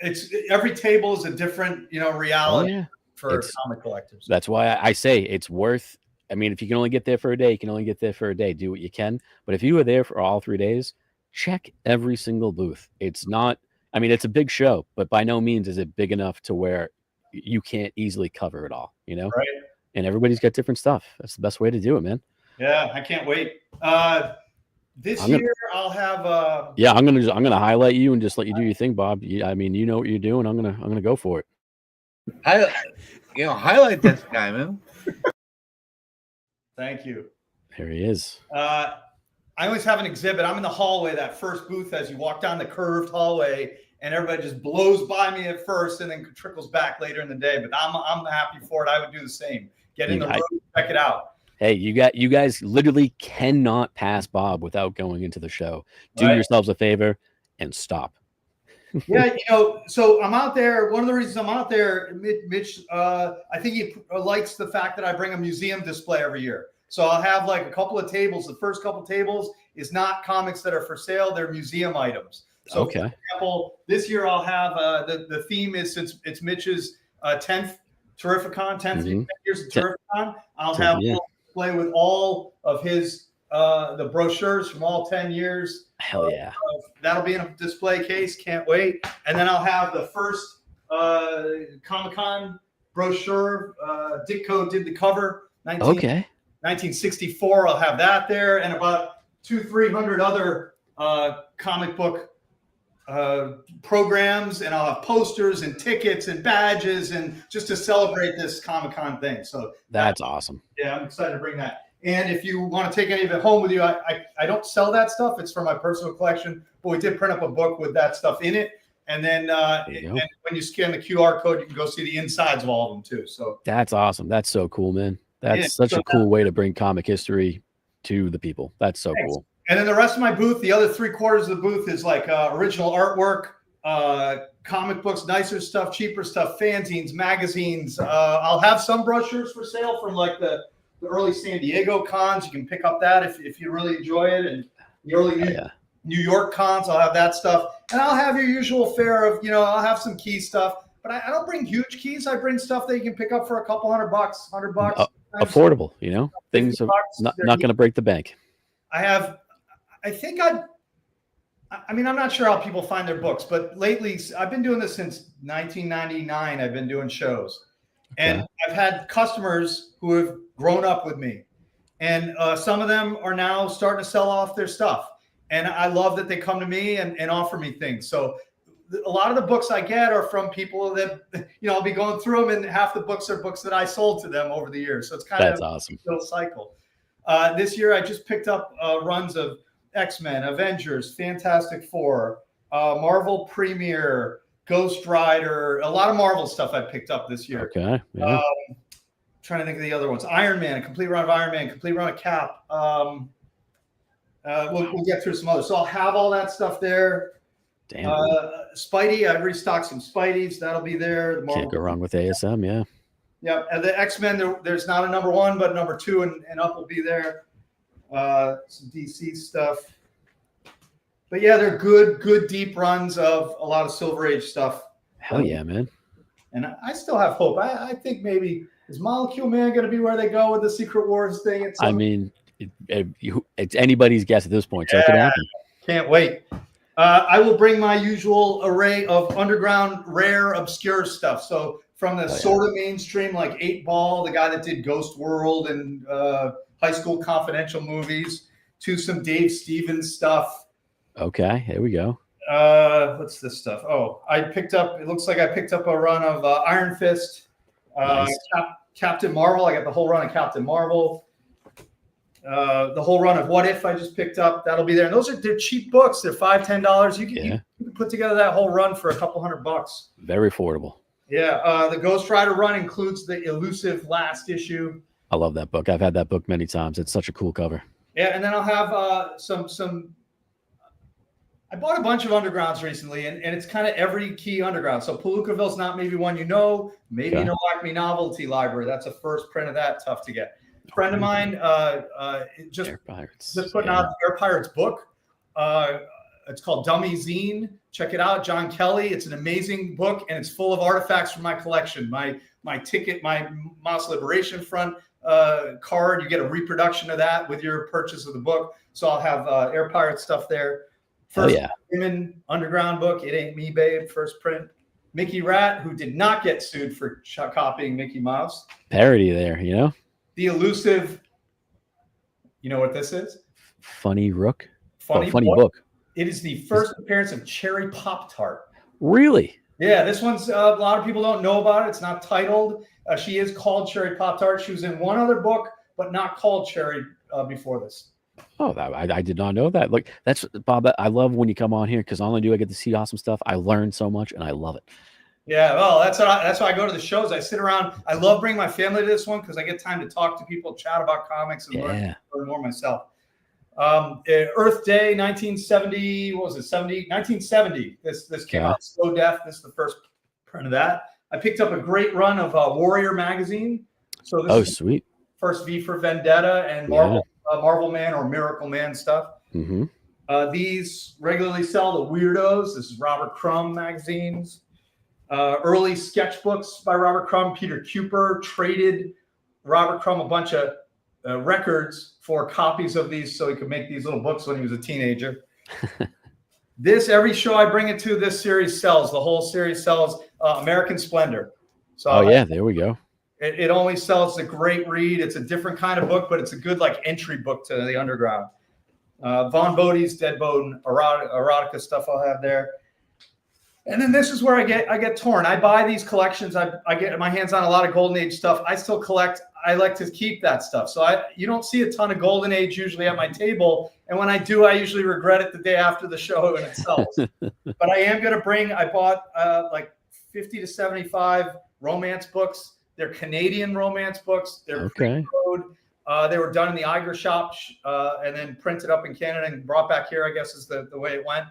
It's every table is a different, reality for comic collectors. That's why I say it's worth. I mean, if you can only get there for a day, you can only get there for a day. Do what you can. But if you were there for all 3 days, check every single booth. It's not. I mean, it's a big show, but by no means is it big enough to where you can't easily cover it all. Right. And everybody's got different stuff. That's the best way to do it, man. Yeah, I can't wait. This year I'll have. I'm gonna highlight you and just let you do your thing, Bob. I mean, you know what you're doing. I'm gonna go for it. Highlight this guy, man. Thank you. There he is. I always have an exhibit. I'm in the hallway, that first booth as you walk down the curved hallway, and everybody just blows by me at first and then trickles back later in the day. But I'm happy for it. I would do the same. Get in the room, check it out. Hey, you guys literally cannot pass Bob without going into the show. Do yourselves a favor and stop. Yeah, so I'm out there. One of the reasons I'm out there, Mitch, I think he likes the fact that I bring a museum display every year. So I'll have like a couple of tables. The first couple of tables is not comics that are for sale. They're museum items. So for example, this year I'll have the theme is, since it's Mitch's 10th Terrificon, 10 years of Terrificon, I'll have a little display with all of his the brochures from all 10 years. Hell yeah. That'll be in a display case. Can't wait. And then I'll have the first Comic-Con brochure. Ditko did the cover. 1964. I'll have that there, and about 200-300 other comic book programs, and I'll have posters and tickets and badges, and just to celebrate this Comic-Con thing. So that's awesome. Yeah, I'm excited to bring that. And if you want to take any of it home with you, I don't sell that stuff. It's for my personal collection, but we did print up a book with that stuff in it. And then and when you scan the QR code, you can go see the insides of all of them too. So that's awesome. That's so cool, man. That's such a cool way to bring comic history to the people. That's so cool. And then the rest of my booth, the other 3/4 of the booth is like original artwork, comic books, nicer stuff, cheaper stuff, fanzines, magazines. I'll have some brochures for sale from like the early San Diego cons. You can pick up that if you really enjoy it. And the early New York cons, I'll have that stuff. And I'll have your usual fare of, I'll have some key stuff. But I don't bring huge keys. I bring stuff that you can pick up for a couple $100. Affordable, things are not going to break the bank. I'm not sure how people find their books, but lately I've been doing this since 1999. I've been doing shows, and I've had customers who have grown up with me, and some of them are now starting to sell off their stuff. And I love that they come to me and offer me things. So a lot of the books I get are from people that, I'll be going through them, and half the books are books that I sold to them over the years. So it's kind of awesome. A little cycle. This year, I just picked up runs of X-Men, Avengers, Fantastic Four, Marvel Premiere, Ghost Rider, a lot of Marvel stuff I picked up this year. Okay. Yeah. Trying to think of the other ones. Iron Man, a complete run of Iron Man, complete run of Cap. We'll get through some others. So I'll have all that stuff there. Damn. Spidey, I restocked some Spideys. That'll be there. Can't go wrong with ASM, yeah. Yeah, and the X-Men, there's not a number 1, but number 2 and up will be there. Some DC stuff. But yeah, they're good deep runs of a lot of Silver Age stuff. Hell yeah, man. And I still have hope. I think maybe, is Molecule Man going to be where they go with the Secret Wars thing? It's anybody's guess at this point, so it could happen. Can't wait. I will bring my usual array of underground, rare, obscure stuff. So from the sort of mainstream, like 8 Ball, the guy that did Ghost World and High School Confidential movies, to some Dave Stevens stuff. Okay, here we go. What's this stuff? Oh, it looks like I picked up a run of Iron Fist, nice. Captain Marvel. I got the whole run of Captain Marvel. The whole run of What If I just picked up. That'll be there. And they're cheap books. They're $5-10. You can put together that whole run for a couple $100. Very affordable. Yeah. The Ghost Rider run includes the elusive last issue. I love that book. I've had that book many times. It's such a cool cover. Yeah, and then I'll have some. I bought a bunch of undergrounds recently, and it's kind of every key underground. So Palookaville's not maybe one you know. Maybe no Acme Novelty Library. That's a first print of that. Tough to get. A friend of mine just putting out the Air Pirates book. It's called Dummy Zine. Check it out, John Kelly. It's an amazing book, and it's full of artifacts from my collection. My ticket, my Mouse Liberation Front card. You get a reproduction of that with your purchase of the book. So I'll have Air Pirates stuff there. First women underground book. It Ain't Me, Babe. First print. Mickey Rat, who did not get sued for copying Mickey Mouse. Parody there, you know. The elusive. You know what this is? Funny Rook. Funny book. It is the first appearance of Cherry Pop-Tart. Really? Yeah, this one's a lot of people don't know about it. It's not titled. She is called Cherry Pop-Tart. She was in one other book, but not called Cherry before this. Oh, I did not know that. Like, that's Bob. I love when you come on here because not only do I get to see awesome stuff, I learn so much and I love it. Yeah, well, that's why I go to the shows. I sit around. I love bringing my family to this one because I get time to talk to people, chat about comics, and learn more myself. Earth Day, 1970. What was it? 1970. This came out. Slow Death. This is the first print of that. I picked up a great run of Warrior magazine. So this is sweet. First V for Vendetta and Marvel Man or Miracle Man stuff. Mm-hmm. These regularly sell the Weirdos. This is Robert Crumb magazines. Early sketchbooks by Robert Crumb. Peter Kuper traded Robert Crumb a bunch of records for copies of these so he could make these little books when he was a teenager. Every show I bring it to, this series sells. The whole series sells. American Splendor. So there we go. It only sells. It's a great read. It's a different kind of book, but it's a good entry book to the underground. Von Bodie's Dead Bone erotica stuff I'll have there. And then this is where I get torn. I buy these collections. I get my hands on a lot of Golden Age stuff. I still collect. I like to keep that stuff. So you don't see a ton of Golden Age usually at my table. And when I do, I usually regret it the day after the show and it sells. But I am going to bring, I bought 50 to 75 romance books. They're Canadian romance books. They're pre-code. They were done in the Iger shop and then printed up in Canada and brought back here, I guess is the way it went.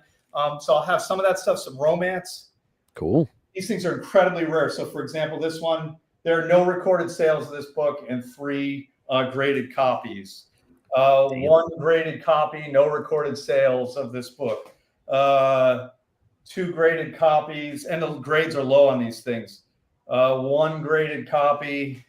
So I'll have some of that stuff, some romance. Cool. These things are incredibly rare. So, for example, this one, there are no recorded sales of this book and 3 graded copies. 1 graded copy, no recorded sales of this book. 2 graded copies, and the grades are low on these things. 1 graded copy,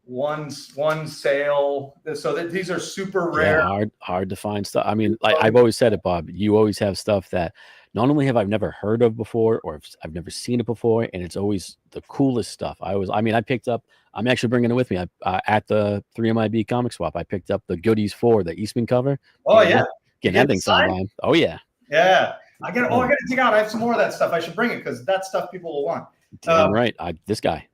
one sale. So these are super rare. Yeah, hard to find stuff. I mean, like I've always said it, Bob. You always have stuff that not only have I never heard of before, or I've never seen it before, and it's always the coolest stuff. I picked up. I'm actually bringing it with me. At the 3MIB comic swap, I picked up the Goodies 4, the Eastman cover. Oh yeah, getting that thing signed on. Oh yeah. Yeah, I got to dig out. I have some more of that stuff. I should bring it because that stuff people will want. Damn right. This guy.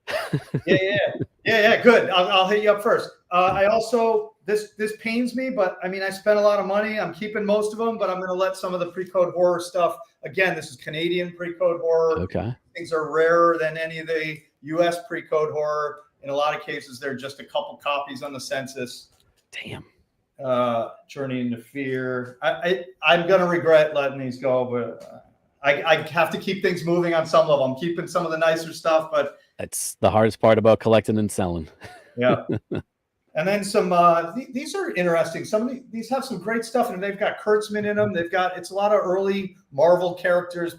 Yeah. Good. I'll hit you up first. I also this pains me, but I mean I spent a lot of money. I'm keeping most of them, but I'm going to let some of the pre-code horror stuff. Again, this is Canadian pre-code horror. Okay. Things are rarer than any of the U.S. pre-code horror. In a lot of cases, they're just a couple copies on the census. Damn. Journey into Fear. I'm going to regret letting these go, but I have to keep things moving on some level. I'm keeping some of the nicer stuff, but that's the hardest part about collecting and selling. Yeah. And then some, these are interesting. Some of these have some great stuff, and they've got Kurtzman in them. It's a lot of early Marvel characters.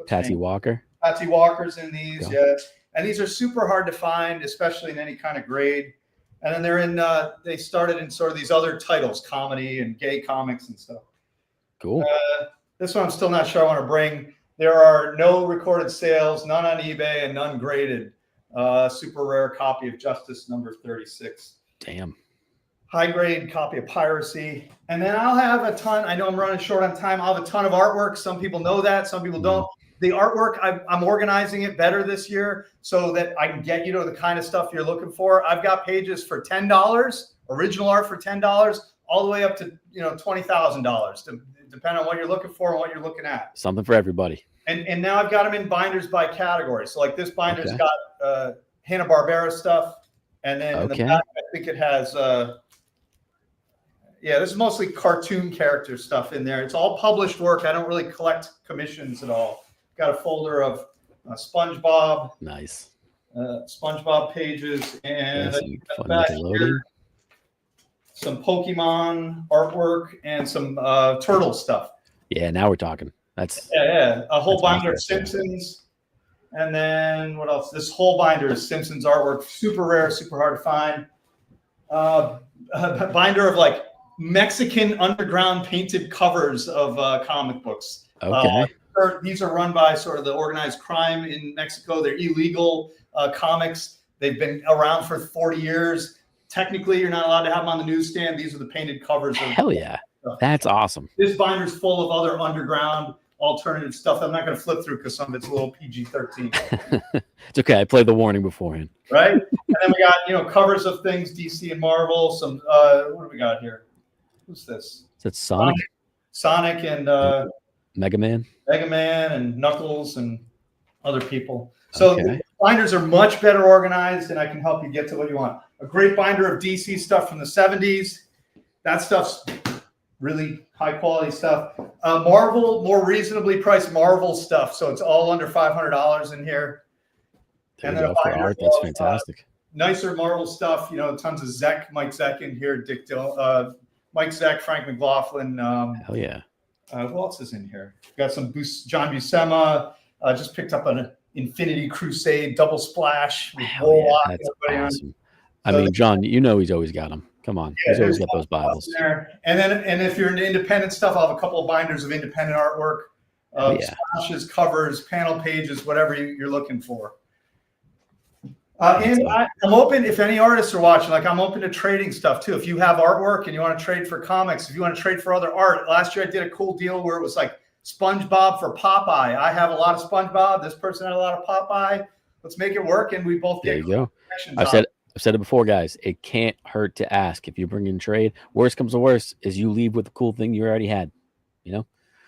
Patsy Walker. Patsy Walker's in these, yeah. And these are super hard to find, especially in any kind of grade. And then they started in sort of these other titles, comedy and gay comics and stuff. Cool. This one I'm still not sure I want to bring. There are no recorded sales, none on eBay, and none graded. Super rare copy of Justice number 36. Damn. High grade copy of Piracy. And then I'll have a ton. I know I'm running short on time. I'll have a ton of artwork. Some people know that. Some people don't. The artwork, I'm organizing it better this year so that I can get you to the kind of stuff you're looking for. I've got pages for $10 original art for $10, all the way up to $20,000, depending on what you're looking for and what you're looking at. Something for everybody. And now I've got them in binders by category. So like this binder's Okay. got Hanna-Barbera stuff, and then in the back I think it has this is mostly cartoon character stuff in there. It's all published work. I don't really collect commissions at all. Got a folder of SpongeBob. Nice. SpongeBob pages, and some fun back Nickelodeon. here, some Pokemon artwork and some turtle stuff. Yeah, now we're talking. That's a whole that's binder of nice stuff. Simpsons, and then what else? This whole binder is Simpsons artwork. Super rare, super hard to find. A binder of like Mexican underground painted covers of comic books. Okay. These are run by sort of the organized crime in Mexico. They're illegal comics. They've been around for 40 years. Technically, you're not allowed to have them on the newsstand. These are the painted covers. Hell yeah. That's awesome. This binder's full of other underground alternative stuff. I'm not going to flip through because some of it's a little PG-13. It's okay. I played the warning beforehand. Right? And then we got, covers of things, DC and Marvel. Some, what do we got here? Who's this? Is that Sonic? Sonic and Mega Man? Mega Man and Knuckles and other people. So the binders are much better organized, and I can help you get to what you want. A great binder of DC stuff from the 70s. That stuff's really high quality stuff. Marvel, more reasonably priced Marvel stuff. So it's all under $500 in here. There you go for art. That's fantastic. Nicer Marvel stuff. Tons of Mike Zeck in here. Mike Zeck, Frank McLaughlin. Hell yeah. Who else is in here? Got some John Buscema. Just picked up an Infinity Crusade double splash. Hell yeah, that's awesome. I mean, John, he's always got them. Come on, he's always got those Bibles. And if you're into independent stuff, I'll have a couple of binders of independent artwork, splashes, covers, panel pages, whatever you're looking for. And I'm open, if any artists are watching, I'm open to trading stuff too. If you have artwork and you want to trade for comics, if you want to trade for other art. Last year I did a cool deal where it was like SpongeBob for Popeye. I have a lot of SpongeBob. This person had a lot of Popeye. Let's make it work, and we both get. There you go. I've said it before, guys. It can't hurt to ask. If you bring in trade, worst comes to worst is you leave with the cool thing you already had. Yeah.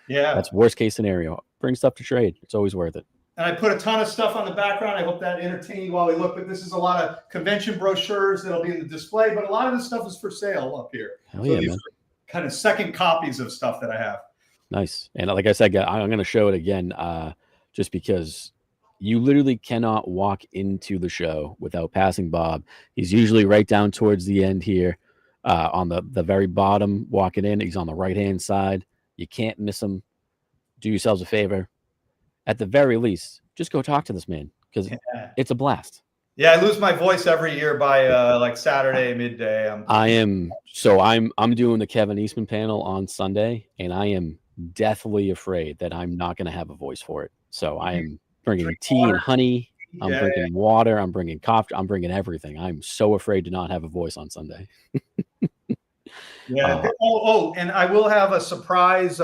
That's worst case scenario. Bring stuff to trade. It's always worth it. And I put a ton of stuff on the background. I hope that entertained you while we look. But this is a lot of convention brochures that'll be in the display. But a lot of this stuff is for sale up here. Hell yeah, man. Kind of second copies of stuff that I have. Nice. And like I said, I'm going to show it again just because you literally cannot walk into the show without passing Bob. He's usually right down towards the end here on the very bottom walking in. He's on the right-hand side. You can't miss him. Do yourselves a favor. At the very least, just go talk to this man because it's a blast. Yeah, I lose my voice every year by like Saturday midday. I'm doing the Kevin Eastman panel on Sunday, and I am deathly afraid that I'm not going to have a voice for it. So I am bringing tea and honey. I'm bringing water. I'm bringing coffee. I'm bringing everything. I'm so afraid to not have a voice on Sunday. And I will have a surprise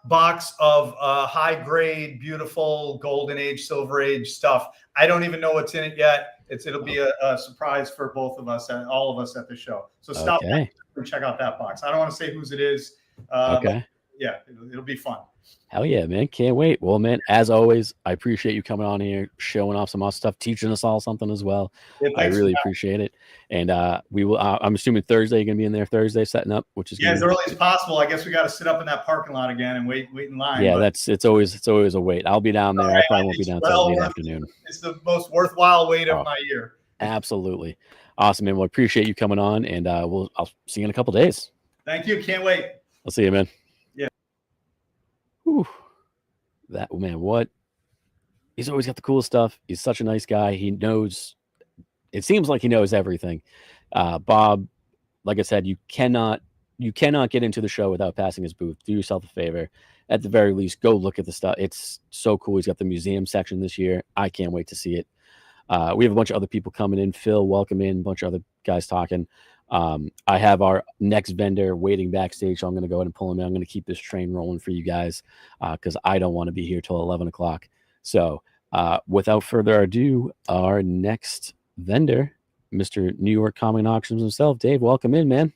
box of high grade, beautiful golden age, silver age stuff. I don't even know what's in it yet. It'll be a surprise for both of us and all of us at the show. So stop and check out that box. I don't want to say whose it is. But yeah, it'll be fun. Hell yeah, man. Can't wait. Well, man, as always, I appreciate you coming on here, showing off some awesome stuff, teaching us all something as well. Yeah, I really appreciate it. And we will, I'm assuming Thursday, you're going to be in there Thursday setting up, which is as early as possible. I guess we got to sit up in that parking lot again and wait in line. Yeah, it's always a wait. I'll be down there. I probably won't be down till late afternoon. It's the most worthwhile wait of my year. Absolutely. Awesome, man. Well, I appreciate you coming on, and I'll see you in a couple days. Thank you. Can't wait. I'll see you, man. Yeah. Whew. That man, what? He's always got the cool stuff. He's such a nice guy. He knows. It seems like he knows everything. Bob, like I said, you cannot get into the show without passing his booth. Do yourself a favor. At the very least, go look at the stuff. It's so cool. He's got the museum section this year. I can't wait to see it. We have a bunch of other people coming in. Phil, welcome in. A bunch of other guys talking. I have our next vendor waiting backstage, so I'm going to go ahead and pull him in. I'm going to keep this train rolling for you guys because I don't want to be here till 11 o'clock. So without further ado, our next vendor Mr. New York Comic Auctions himself. Dave, welcome in, man.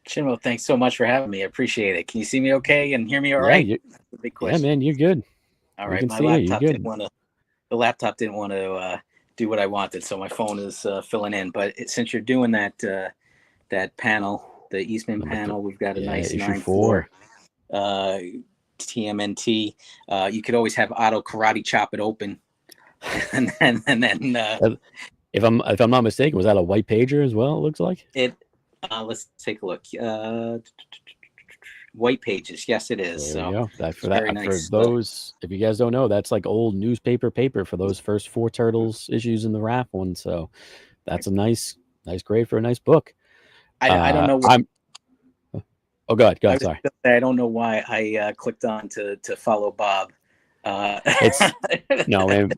Shinmo, thanks so much for having me. I appreciate it. Can you see me okay and hear me all Yeah, right? That's a big yeah, question. man, you're good. All We right, can my see you. You're laptop good. didn't want to. The laptop didn't want to do what I wanted, so my phone is filling in. But since you're doing that that panel, the Eastman panel, we've got a nice issue 9/4 TMNT. You could always have Auto karate chop it open, and then If I'm not mistaken, was that a white pager as well? It looks like it. Let's take a look. White pages, yes, it is. there So you go. That for very that nice. for those. If you guys don't know, that's like old newspaper paper for those first 4 Turtles issues in the wrap one. So that's a nice grade for a nice book. I don't know. Oh, go ahead. Sorry. I don't know why I clicked on to follow Bob. It's no, man.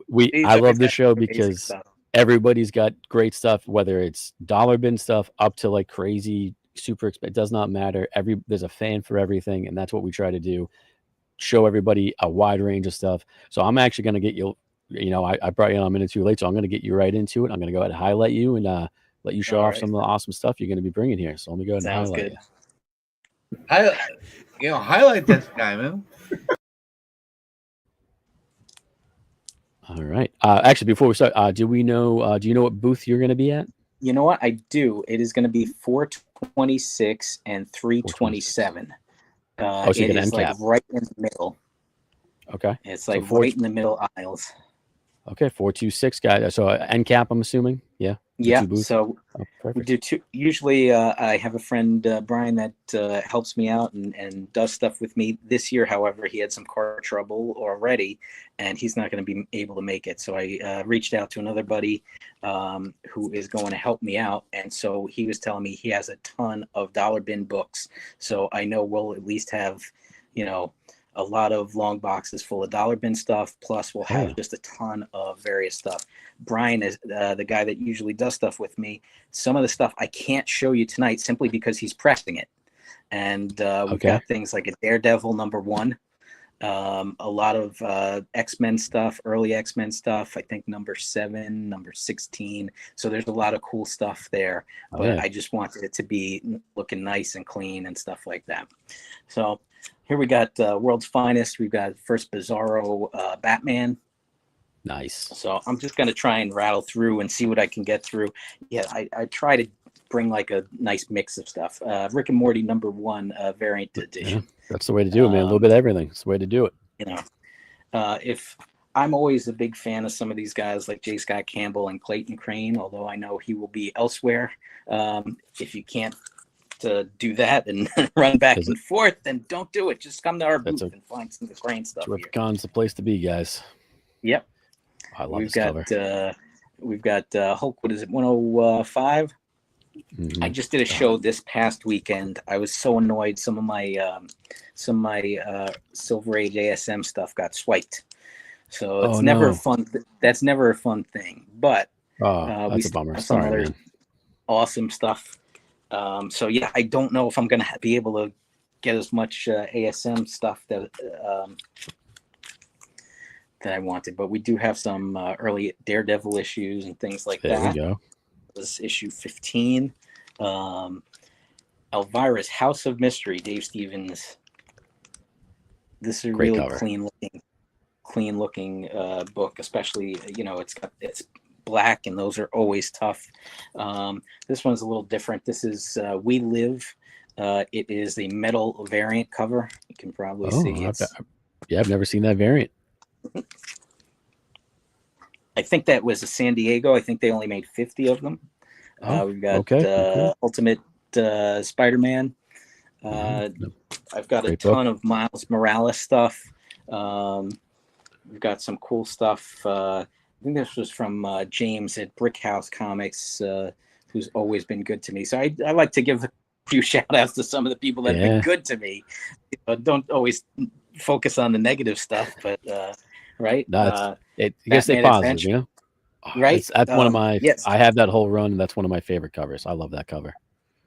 I love the show because everybody's got great stuff, whether it's dollar bin stuff up to like crazy super expensive. It does not matter. There's a fan for everything, and that's what we try to do. Show everybody a wide range of stuff. So I'm actually going to get you. I brought you on a minute too late, so I'm going to get you right into it. I'm going to go ahead and highlight you and let you show off some of the awesome stuff you're going to be bringing here. So let me go ahead and highlight you. Highlight this guy, man. All right. Actually, before we start, do you know what booth you're going to be at? You know what? I do. It is going to be 426 and 327. So it is like right in the middle. Okay. It's like right in the middle aisles. Okay, 426 guys. So end cap, I'm assuming. Yeah. Yeah. So we do two. Usually, I have a friend Brian that helps me out and does stuff with me. This year, however, he had some car trouble already, and he's not going to be able to make it. So I reached out to another buddy who is going to help me out, and so he was telling me he has a ton of dollar bin books. So I know we'll at least have, a lot of long boxes full of dollar bin stuff. Plus, we'll have just a ton of various stuff. Brian is the guy that usually does stuff with me. Some of the stuff I can't show you tonight simply because he's pressing it. And we've got things like a Daredevil #1, a lot of X-Men stuff, early X-Men stuff. I think #7, #16. So there's a lot of cool stuff there. But I just wanted it to be looking nice and clean and stuff like that. So here we got World's Finest. We've got first Bizarro Batman. Nice. So I'm just going to try and rattle through and see what I can get through. Yeah, I try to bring like a nice mix of stuff. Rick and Morty #1 variant edition. Yeah, that's the way to do it, man. A little bit of everything. It's the way to do it. If I'm always a big fan of some of these guys like J. Scott Campbell and Clayton Crane, although I know he will be elsewhere. If you can't do that and run back and forth, then don't do it. Just come to our booth and find some of the Crane stuff. Terrificon's the place to be, guys. Yep. I love this cover. We've got Hulk. What is it? 105. Mm-hmm. I just did a show this past weekend. I was so annoyed. Some of my Silver Age ASM stuff got swiped. So it's never a fun. That's never a fun thing. But that's a bummer. Sorry, man. Awesome stuff. So yeah, I don't know if I'm gonna be able to get as much ASM stuff that I wanted, but we do have some early Daredevil issues and things like that. There we go. This is issue 15. Elvira's House of Mystery, Dave Stevens. This is a really clean looking book, especially it's black, and those are always tough. This one's a little different. This is We Live. It is the metal variant cover. You can probably see it. I've never seen that variant. I think that was a San Diego. I think they only made 50 of them. We've got Ultimate Spider-Man. I've got a ton of Miles Morales stuff. We've got some cool stuff. I think this was from James at Brickhouse Comics, who's always been good to me. So I like to give a few shout outs to some of the people that have been good to me. Don't always focus on the negative stuff, but right? I guess they positive, right? That's one of my. Yes. I have that whole run, and that's one of my favorite covers. I love that cover.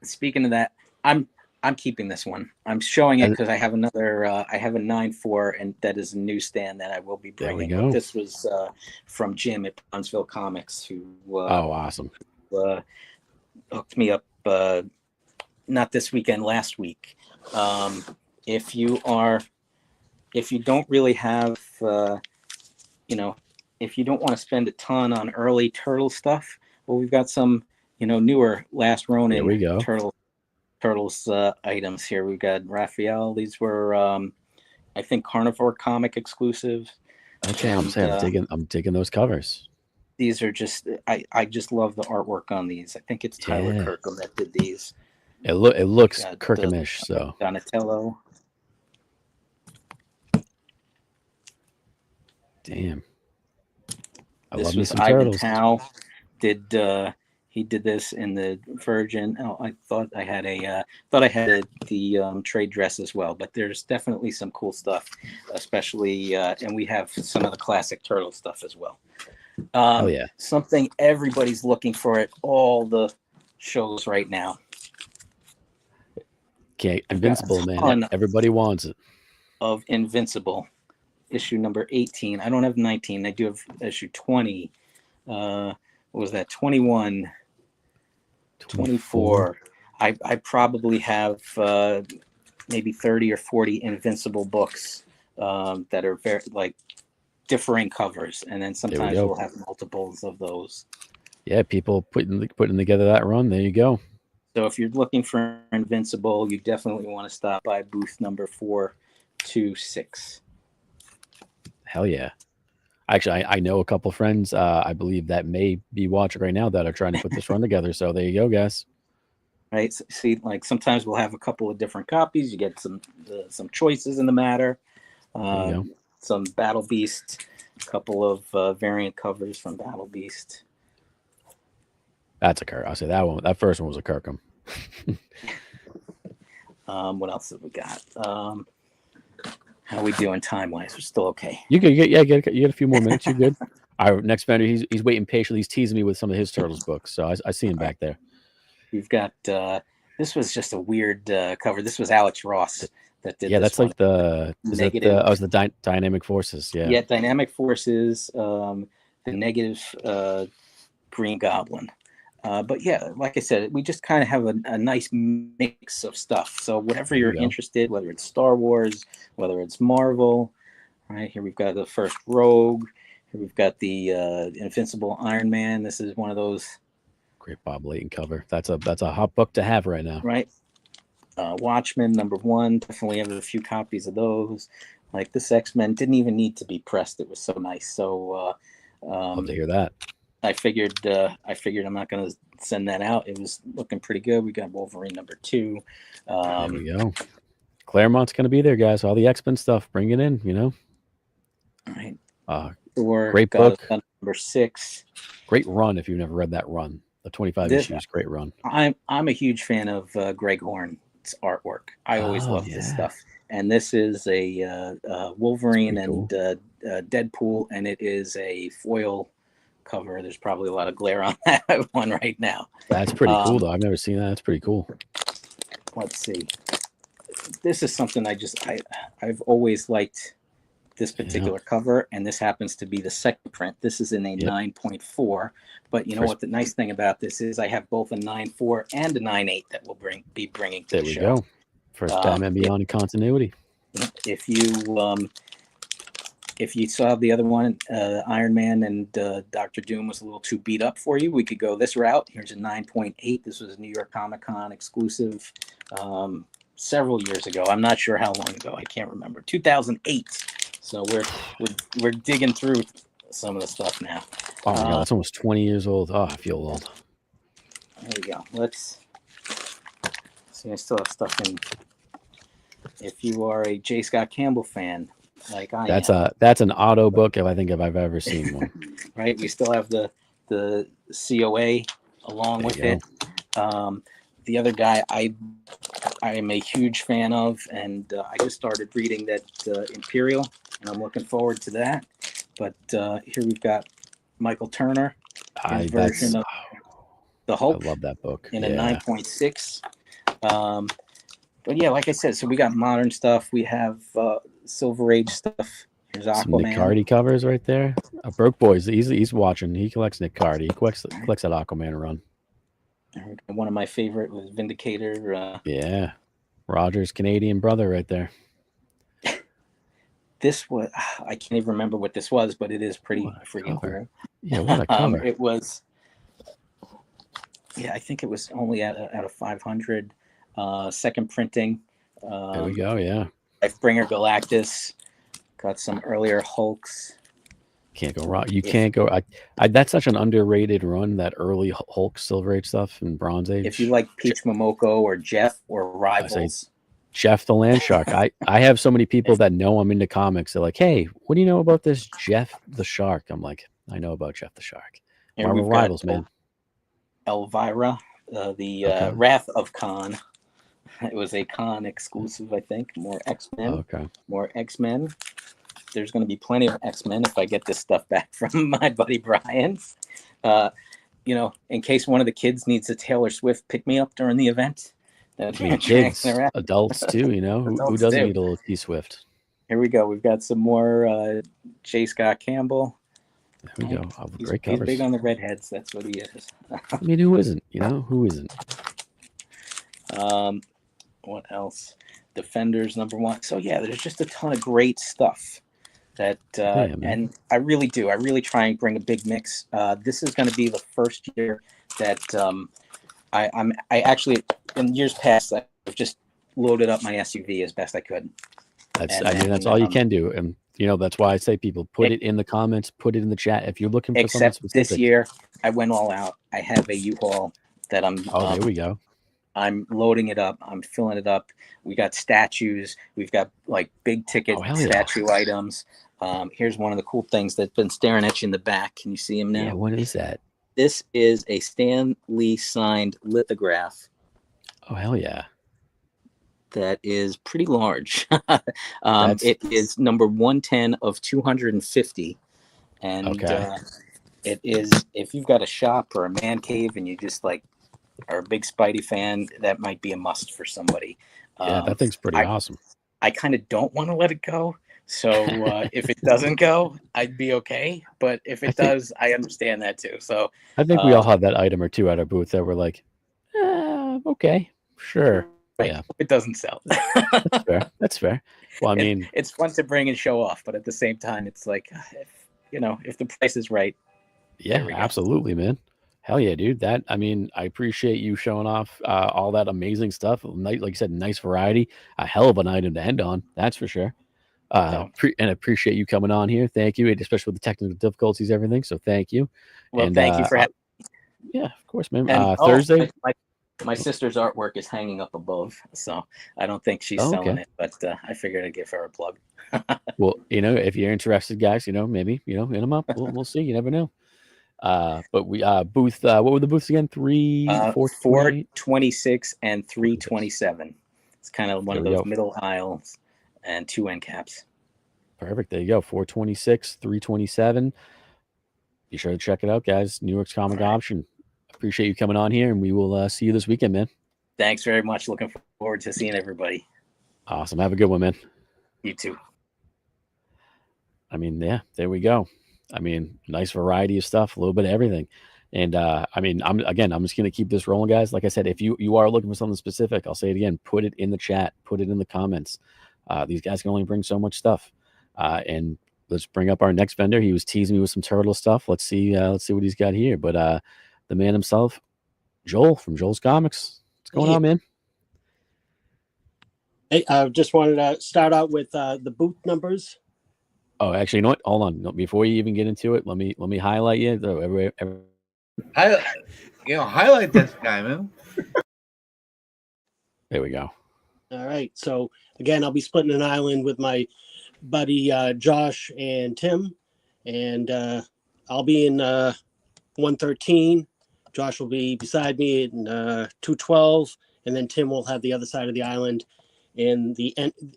Speaking of that, I'm keeping this one. I'm showing it because I have another. I have a 9/4, and that is a newsstand that I will be bringing. There we go. This was from Jim at Bronzeville Comics, who awesome. hooked me up. Not this weekend, last week. If you don't really have, if you don't want to spend a ton on early turtle stuff, well, we've got some, newer Last Ronin There we go. turtles items here. We've got Raphael. These were, I think, Carnivore comic exclusive. Okay, I'm digging those covers. These are just, I just love the artwork on these. I think it's Tyler Kirkham that did these. It looks Kirkham-ish, so Donatello. Damn. I This love me was some Ivan turtles. Tao. He did this in the Virgin. Oh, I thought I had the trade dress as well, but there's definitely some cool stuff, especially and we have some of the classic turtle stuff as well. Oh yeah. Something everybody's looking for at all the shows right now. Okay, Invincible, man. Everybody wants it. Of Invincible, issue number 18. I don't have 19. I do have issue 20. What was that? 21, 24. I probably have maybe 30 or 40 Invincible books that are very differing covers, and then sometimes we'll have multiples of those. Yeah, people putting together that run. There you go. So if you're looking for Invincible, you definitely want to stop by booth number 426. Hell yeah. Actually, I know a couple friends, I believe, that may be watching right now that are trying to put this run together. So there you go, guys. Right. See, sometimes we'll have a couple of different copies. You get some choices in the matter. Some Battle Beast, a couple of variant covers from Battle Beast. That's a Kirk. I'll say that one. That first one was a Kirkham. What else have we got? How are we doing time-wise? We're still okay. You get a few more minutes. You're good. Our next vendor, he's waiting patiently. He's teasing me with some of his Turtles books, so I see him back there. We've got this was just a weird cover. This was Alex Ross that did. Yeah, this that's one. like the Dynamic Forces. Yeah, Dynamic Forces. The negative Green Goblin. But yeah, like I said, we just kind of have a nice mix of stuff. So whatever you're interested, whether it's Star Wars, whether it's Marvel, right here we've got the first Rogue. Here we've got the Invincible Iron Man. This is one of those. Great Bob Layton cover. That's a hot book to have right now. Right. Watchmen #1. Definitely have a few copies of those. Like this X-Men didn't even need to be pressed. It was so nice. So love to hear that. I figured I'm not going to send that out. It was looking pretty good. We got Wolverine #2. There we go. Claremont's going to be there, guys. All the X-Men stuff. Bring it in, All right. Great book. #6. Great run if you've never read that run. The 25 issues. Great run. I'm a huge fan of Greg Horn's artwork. I always love this stuff. And this is a Wolverine and Deadpool, and it is a foil cover. There's probably a lot of glare on that one right now. That's pretty cool, though. I've never seen that. That's pretty cool. Let's see. This is something I've always liked this particular cover, and this happens to be the second print. This is in a 9.4, but you know what the nice thing about this is I have both a 9.4 and a 9.8 that we'll be bringing to the show. There we go. First time and beyond continuity. If you saw the other one, Iron Man and Dr. Doom was a little too beat up for you, we could go this route. Here's a 9.8. This was a New York Comic Con exclusive several years ago. I'm not sure how long ago. I can't remember. 2008. So we're digging through some of the stuff now. Oh my God, that's almost 20 years old. Oh, I feel old. There we go. Let's see. I still have stuff in. If you are a J. Scott Campbell fan, like I am, that's an auto book if I've ever seen one. Right. We still have the COA along with it. The other guy I am a huge fan of, and I just started reading that Imperial, and I'm looking forward to that. But here we've got Michael Turner, version of the Hulk. I love that book. In a 9.6. But yeah, like I said, so we got modern stuff. We have Silver Age stuff. Here's Aquaman. Some Nick Cardy covers right there. Broke Boys. He's watching. He collects Nick Cardy. He collects that Aquaman run. One of my favorite was Vindicator. Yeah, Roger's Canadian brother right there. This was, I can't even remember what this was, but it is pretty freaking cool. Yeah, what a cover. It was, I think it was only out of 500. Second printing. There we go. Yeah. Lifebringer Galactus. Got some earlier Hulks. Can't go wrong. You can't go. That's such an underrated run, that early Hulk Silver Age stuff and Bronze Age. If you like Peach Momoko or Jeff or Rivals. Jeff the Land Shark. I have so many people that know I'm into comics. They're like, hey, what do you know about this Jeff the Shark? I'm like, I know about Jeff the Shark. Marvel Rivals, man. Elvira, the Wrath of Khan. It was a Khan exclusive, I think. More X-Men. Okay. More X-Men. There's going to be plenty of X-Men if I get this stuff back from my buddy Brian. In case one of the kids needs a Taylor Swift pick-me-up during the event. Kids, adults too, who doesn't need a little T-Swift? Here we go. We've got some more J. Scott Campbell. There we go. Great He's covers. big on the redheads. That's what he is. I mean, who isn't? Who isn't? What else? Defenders #1. So there's just a ton of great stuff that and I really try and bring a big mix. This is going to be the first year that I actually, in years past, I've just loaded up my SUV as best I could. That's all you can do. And that's why I say people put it in the comments, put it in the chat if you're looking for something specific. This year I went all out. I have a U-Haul that I'm there we go. I'm loading it up. I'm filling it up. We got statues. We've got like big ticket statue items. Here's one of the cool things that's been staring at you in the back. Can you see him now? Yeah, what is that? This is a Stan Lee signed lithograph. Oh, hell yeah. That is pretty large. It is number 110 of 250. And it is, if you've got a shop or a man cave and you just are a big Spidey fan, that might be a must for somebody. Yeah, that thing's pretty awesome. I kind of don't want to let it go. So if it doesn't go, I'd be okay. But if it does, I understand that too. So I think we all have that item or two at our booth that we're like, okay, sure. Right. Yeah. It doesn't sell. That's fair. That's fair. Well, I mean, it's fun to bring and show off, but at the same time, it's like, if the price is right. Yeah, absolutely, man. Hell yeah, dude. I appreciate you showing off all that amazing stuff. Like you said, nice variety. A hell of an item to end on. That's for sure. And appreciate you coming on here. Thank you, especially with the technical difficulties, everything. So thank you. Well, thank you for having me. Yeah, of course, man. Thursday. My sister's artwork is hanging up above, so I don't think she's selling it, but I figured I'd give her a plug. Well, if you're interested, guys, maybe, hit them up. We'll see. You never know. But we booth. What were the booths again? 426 and 327. It's kind of one of those middle aisles and 2 end caps. Perfect. There you go. 426, 327. Be sure to check it out, guys. New York's Comic Option. Appreciate you coming on here, and we will see you this weekend, man. Thanks very much. Looking forward to seeing everybody. Awesome. Have a good one, man. You too. There we go. Nice variety of stuff, a little bit of everything. And I'm just going to keep this rolling, guys. Like I said, if you are looking for something specific, I'll say it again, put it in the chat, put it in the comments. These guys can only bring so much stuff. And let's bring up our next vendor. He was teasing me with some turtle stuff. Let's see what he's got here. But the man himself, Joel from Joel's Comics. What's going on, man? Hey, I just wanted to start out with the booth numbers. Oh, actually, you know what? Hold on. No, before you even get into it, let me highlight you. Highlight this guy, man. There we go. All right. So again, I'll be splitting an island with my buddy Josh and Tim, and I'll be in 113. Josh will be beside me in 212, and then Tim will have the other side of the island. And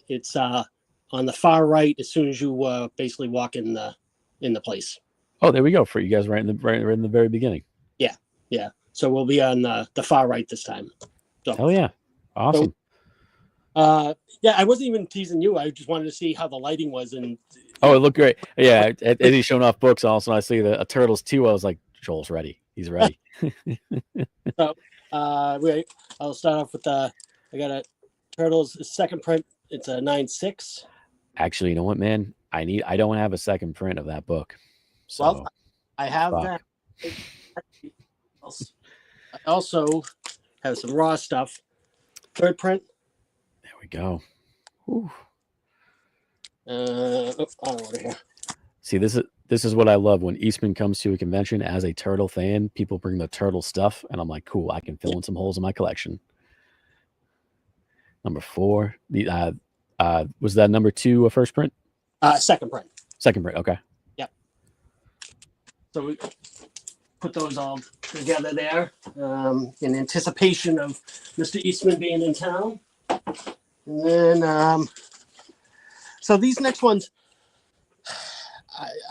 it's on the far right as soon as you basically walk in the place. Oh, there we go. For you guys, right in the very beginning. Yeah. So we'll be on the far right this time. So, hell yeah, awesome. So, I wasn't even teasing you. I just wanted to see how the lighting was, and it looked great. Yeah, Eddie's showing off books. Also, I see a Turtles 2. I was like, Joel's ready. He's ready. I'll start off with I got a Turtles second print. It's a 9.6. Actually, you know what, man? I don't have a second print of that book. So Well, I have fuck. that. I also have some raw stuff. Third print. There we go. Whew. Over here. See, this is what I love when Eastman comes to a convention as a Turtle fan. People bring the Turtle stuff, and I'm like, cool. I can fill in some holes in my collection. Number 4. The was that number 2 a first print? Second print. Second print. Okay. Yep. So we put those all together there in anticipation of Mr. Eastman being in town. And then, so these next ones,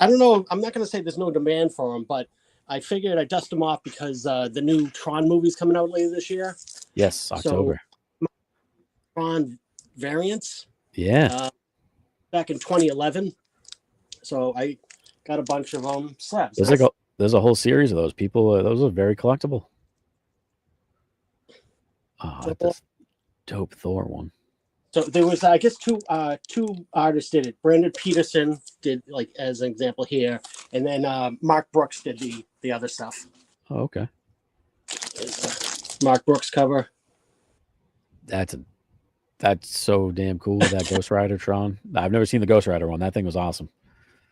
I don't know. I'm not going to say there's no demand for them, but I figured I'd dust them off because the new Tron movie's coming out later this year. Yes, October. So, Tron variants. Yeah. Back in 2011. So I got a bunch of them. There's a whole series of those. People, those are very collectible. Oh, that's a dope Thor one. So there was, I guess, two artists did it. Brandon Peterson did, like, as an example here, and then Mark Brooks did the other stuff. Oh, okay. Mark Brooks cover. That's so damn cool. That Ghost Rider Tron. I've never seen the Ghost Rider one. That thing was awesome.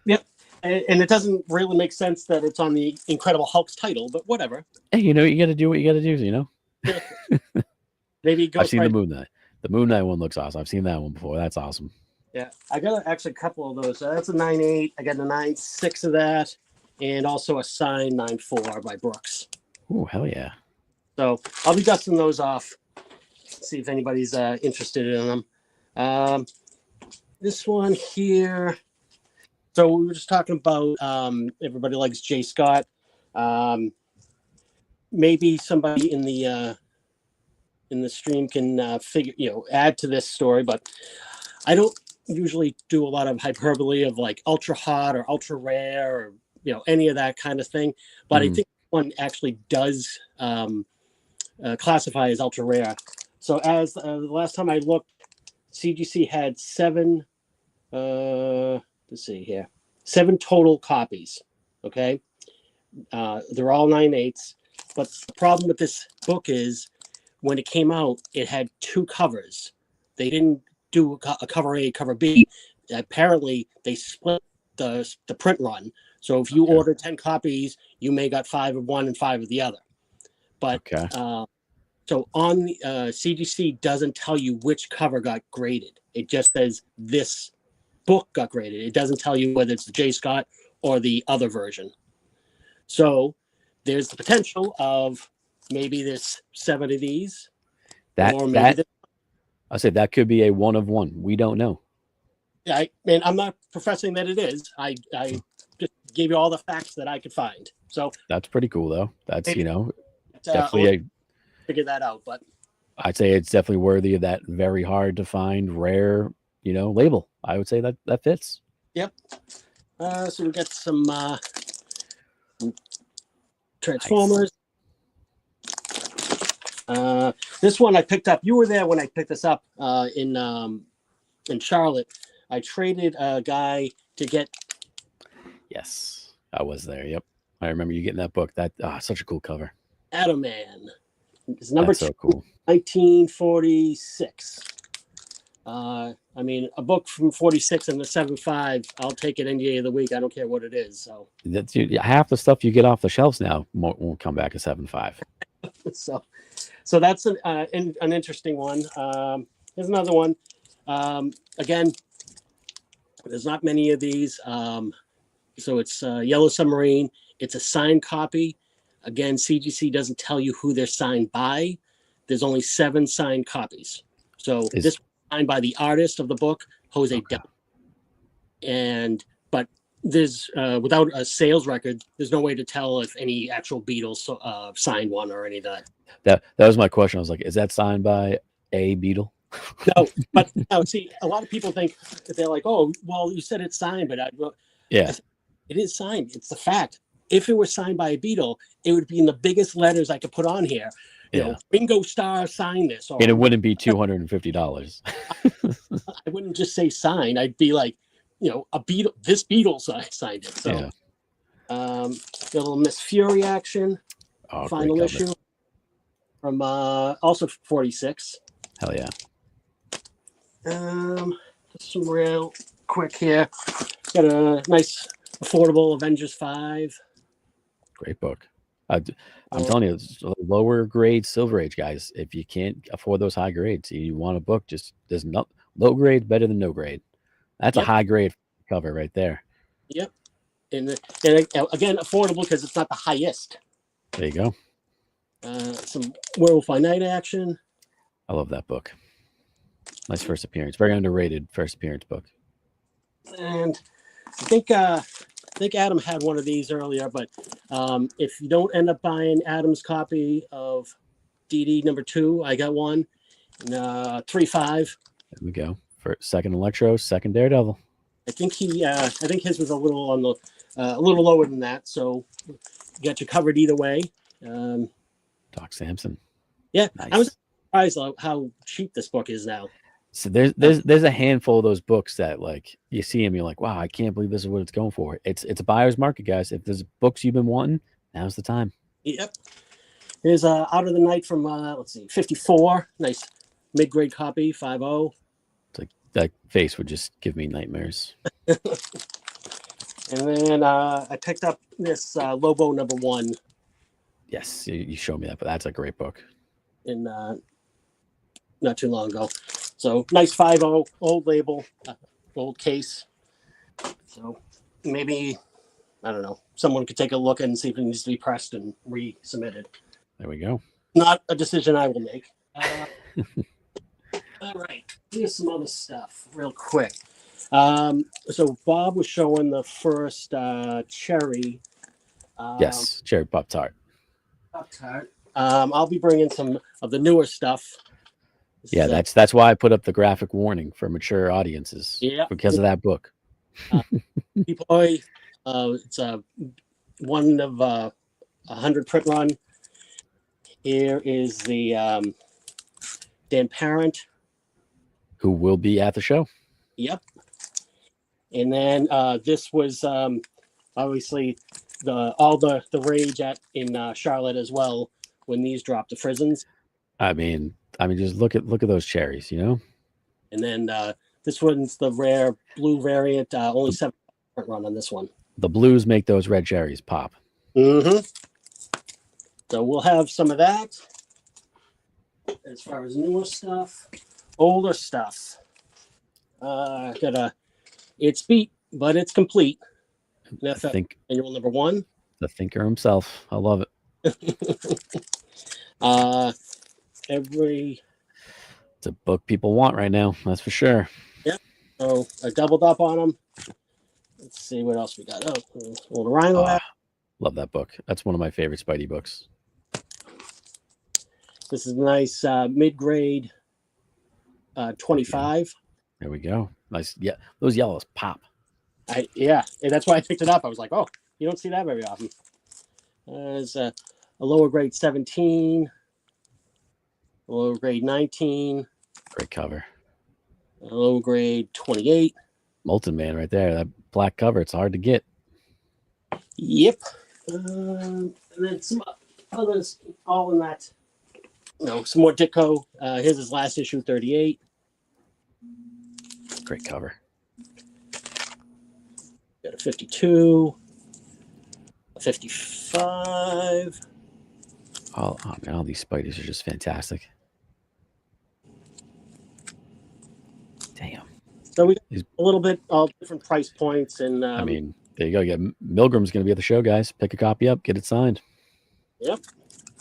Yep. And it doesn't really make sense that it's on the Incredible Hulk's title, but whatever. Hey, you got to do what you got to do, you know? Maybe I've seen the Moon Knight. The Moon Knight one looks awesome. I've seen that one before. That's awesome. Yeah, I got actually a couple of those. That's a 9.8. I got a 9.6 of that, and also a signed 9.4 by Brooks. Oh, hell yeah. So I'll be dusting those off. See if anybody's interested in them. This one here. So we were just talking about everybody likes Jay Scott. Maybe somebody in the stream can add to this story, but I don't usually do a lot of hyperbole of like ultra hot or ultra rare or any of that kind of thing. But I think one actually does classify as ultra rare. So as the last time I looked, CGC had 7. Let's see here, 7 total copies. Okay, they're all 9.8s. But the problem with this book is, when it came out, it had 2 covers. They didn't do a cover A, cover B. Apparently, they split the print run. So if you order 10 copies, you may got 5 of one and 5 of the other. But so on the CGC doesn't tell you which cover got graded. It just says this book got graded. It doesn't tell you whether it's the J. Scott or the other version. So there's the potential of maybe there's 7 of these. I said that could be a 1 of 1. We don't know. Yeah, I'm not professing that it is. I just gave you all the facts that I could find. So that's pretty cool, though. That's definitely figure that out. But I'd say it's definitely worthy of that very hard to find rare, label. I would say that fits. Yep. So we got some Transformers. Nice. This one I picked up. You were there when I picked this up in Charlotte. I traded a guy to get. Yes, I was there. Yep, I remember you getting that book. That such a cool cover. Atom Man. It's number 2, so cool. 1946. I mean, a book from 46 and the 7.5. I'll take it any day of the week. I don't care what it is. So that's half the stuff you get off the shelves now won't come back a 7.5. So that's an interesting one. Here's another one. Again, there's not many of these. So it's Yellow Submarine. It's a signed copy. Again, CGC doesn't tell you who they're signed by. There's only 7 signed copies. So this was signed by the artist of the book, Jose Del. But there's without a sales record, there's no way to tell if any actual Beatles signed one or any of that. That was my question. I was like, is that signed by a Beatle? No, but no. See, a lot of people think that they're like, "Oh, well, you said it's signed," but it is signed. It's the fact. If it were signed by a Beatle, it would be in the biggest letters I could put on here. you know, Ringo Starr signed this. Or And it wouldn't be $250. I wouldn't just say sign. I'd be like, you know, this Beatles signed it. So, Yeah. got a little Miss Fury action. Oh, Final great cover. issue from also 46. Hell yeah. Some real quick here. Got a nice affordable Avengers 5. Great book. I'm telling you, it's lower grade Silver Age guys. If you can't afford those high grades, you want a book, just there's no low grade better than no grade. That's a high grade cover right there. Yep. And again, affordable because it's not the highest. There you go. Some Werewolf by Night action. I love that book. Nice first appearance. Very underrated first appearance book. And I think Adam had one of these earlier, but if you don't end up buying Adam's copy of DD number 2, I got one. 3.5. There we go. For second Electro, second Daredevil. I think his was a little on the a little lower than that, so got you covered either way. Doc Samson. Yeah, nice. I was surprised how cheap this book is now. So there's a handful of those books that like you see them, you're like, wow, I can't believe this is what it's going for. It's a buyer's market, guys. If there's books you've been wanting, now's the time. Yep. Here's Out of the Night from 54. Nice mid-grade copy, 5.0. It's like that face would just give me nightmares. And then I picked up this Lobo number 1. Yes, you showed me that, but that's a great book. In not too long ago. So nice 5.0, old label, old case. So maybe, I don't know, someone could take a look and see if it needs to be pressed and resubmitted. There we go. Not a decision I will make. All right, here's some other stuff real quick. So Bob was showing the first cherry. Yes, cherry Pop-Tart. Pop-Tart. I'll be bringing some of the newer stuff. Yeah, that's why I put up the graphic warning for mature audiences. Yeah, because of that book. Boy, it's one of 100 print run. Here is the Dan Parent, who will be at the show. Yep. And then this was obviously all the rage in Charlotte as well when these dropped to Frisons. I mean, just look at those cherries, you know. And then this one's the rare blue variant. Only 7 print run on this one. The blues make those red cherries pop. Mm-hmm. So we'll have some of that. As far as newer stuff, older stuff. It's beat, but it's complete. I think annual number 1. The thinker himself. I love it. It's a book people want right now. That's for sure. Yeah. So I doubled up on them. Let's see what else we got. Oh, old Rhino. Love that book. That's one of my favorite Spidey books. This is a nice mid-grade 25. There we go. Nice. Yeah, those yellows pop. Yeah, and that's why I picked it up. I was like, oh, you don't see that very often. There's a lower grade 17, a lower grade 19. Great cover. A lower grade 28. Molten Man right there. That black cover. It's hard to get. Yep. And then some others all in that. Some more Ditko. Here's his last issue, 38. Great cover. Got a 52. A 55. Oh man, all these Spideys are just fantastic. Damn. So we got a little bit all different price points, and I mean, there you go. Yeah, Milgram's going to be at the show, guys. Pick a copy up, get it signed. Yep.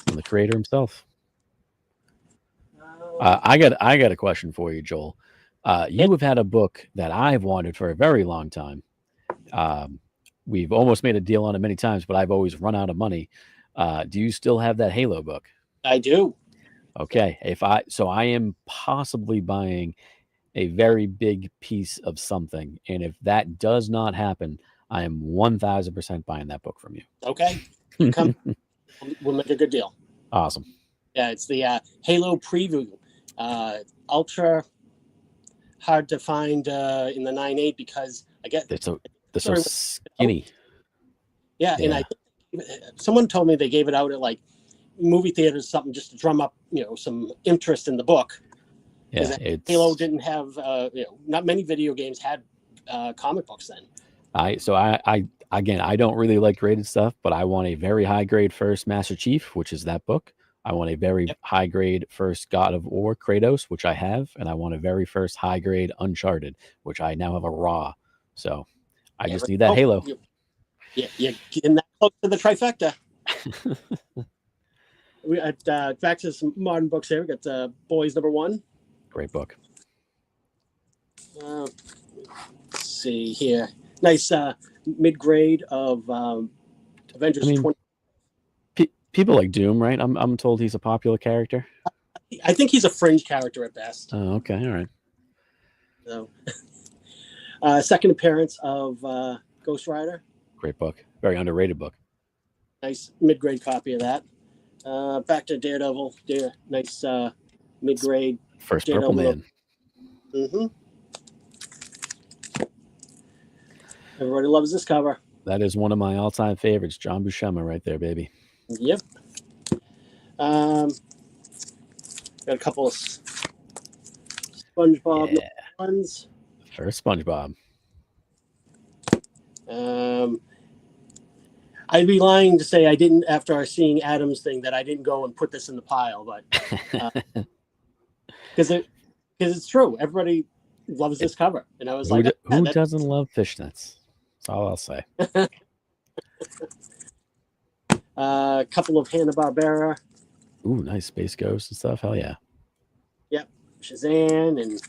From the creator himself. I got a question for you, Joel. You have had a book that I've wanted for a very long time. We've almost made a deal on it many times, but I've always run out of money. Do you still have that Halo book? I do. Okay. I am possibly buying a very big piece of something. And if that does not happen, I am 1000% buying that book from you. Okay. Come. We'll make a good deal. Awesome. Yeah, it's the Halo preview. Ultra hard to find in the 9.8 because I get They're so skinny. Yeah, and I someone told me they gave it out at like movie theaters, something just to drum up, some interest in the book. Yeah, Halo didn't have, not many video games had comic books then. I don't really like graded stuff, but I want a very high grade first Master Chief, which is that book. I want a very high grade first God of War Kratos, which I have, and I want a very first high grade Uncharted, which I now have a raw. So I just need that Halo. You're getting that close to the trifecta. We back to some modern books here. We got Boys #1. Great book. Let's see here. Nice mid-grade of Avengers 20. People like Doom, right? I'm told he's a popular character. I think he's a fringe character at best. Oh, okay, all right. So, second appearance of Ghost Rider. Great book. Very underrated book. Nice mid-grade copy of that. Back to Daredevil. Nice mid-grade. First Daredevil. Purple Man. Mm-hmm. Everybody loves this cover. That is one of my all-time favorites. John Buscema right there, baby. Yep. Got a couple of SpongeBob ones. First SpongeBob. I'd be lying to say I didn't, after seeing Adam's thing, that I didn't go and put this in the pile, but because it's true. Everybody loves this cover, and I was who doesn't love fishnets? That's all I'll say. A couple of Hanna-Barbera. Ooh, nice Space Ghost and stuff. Hell yeah. Yep, Shazam and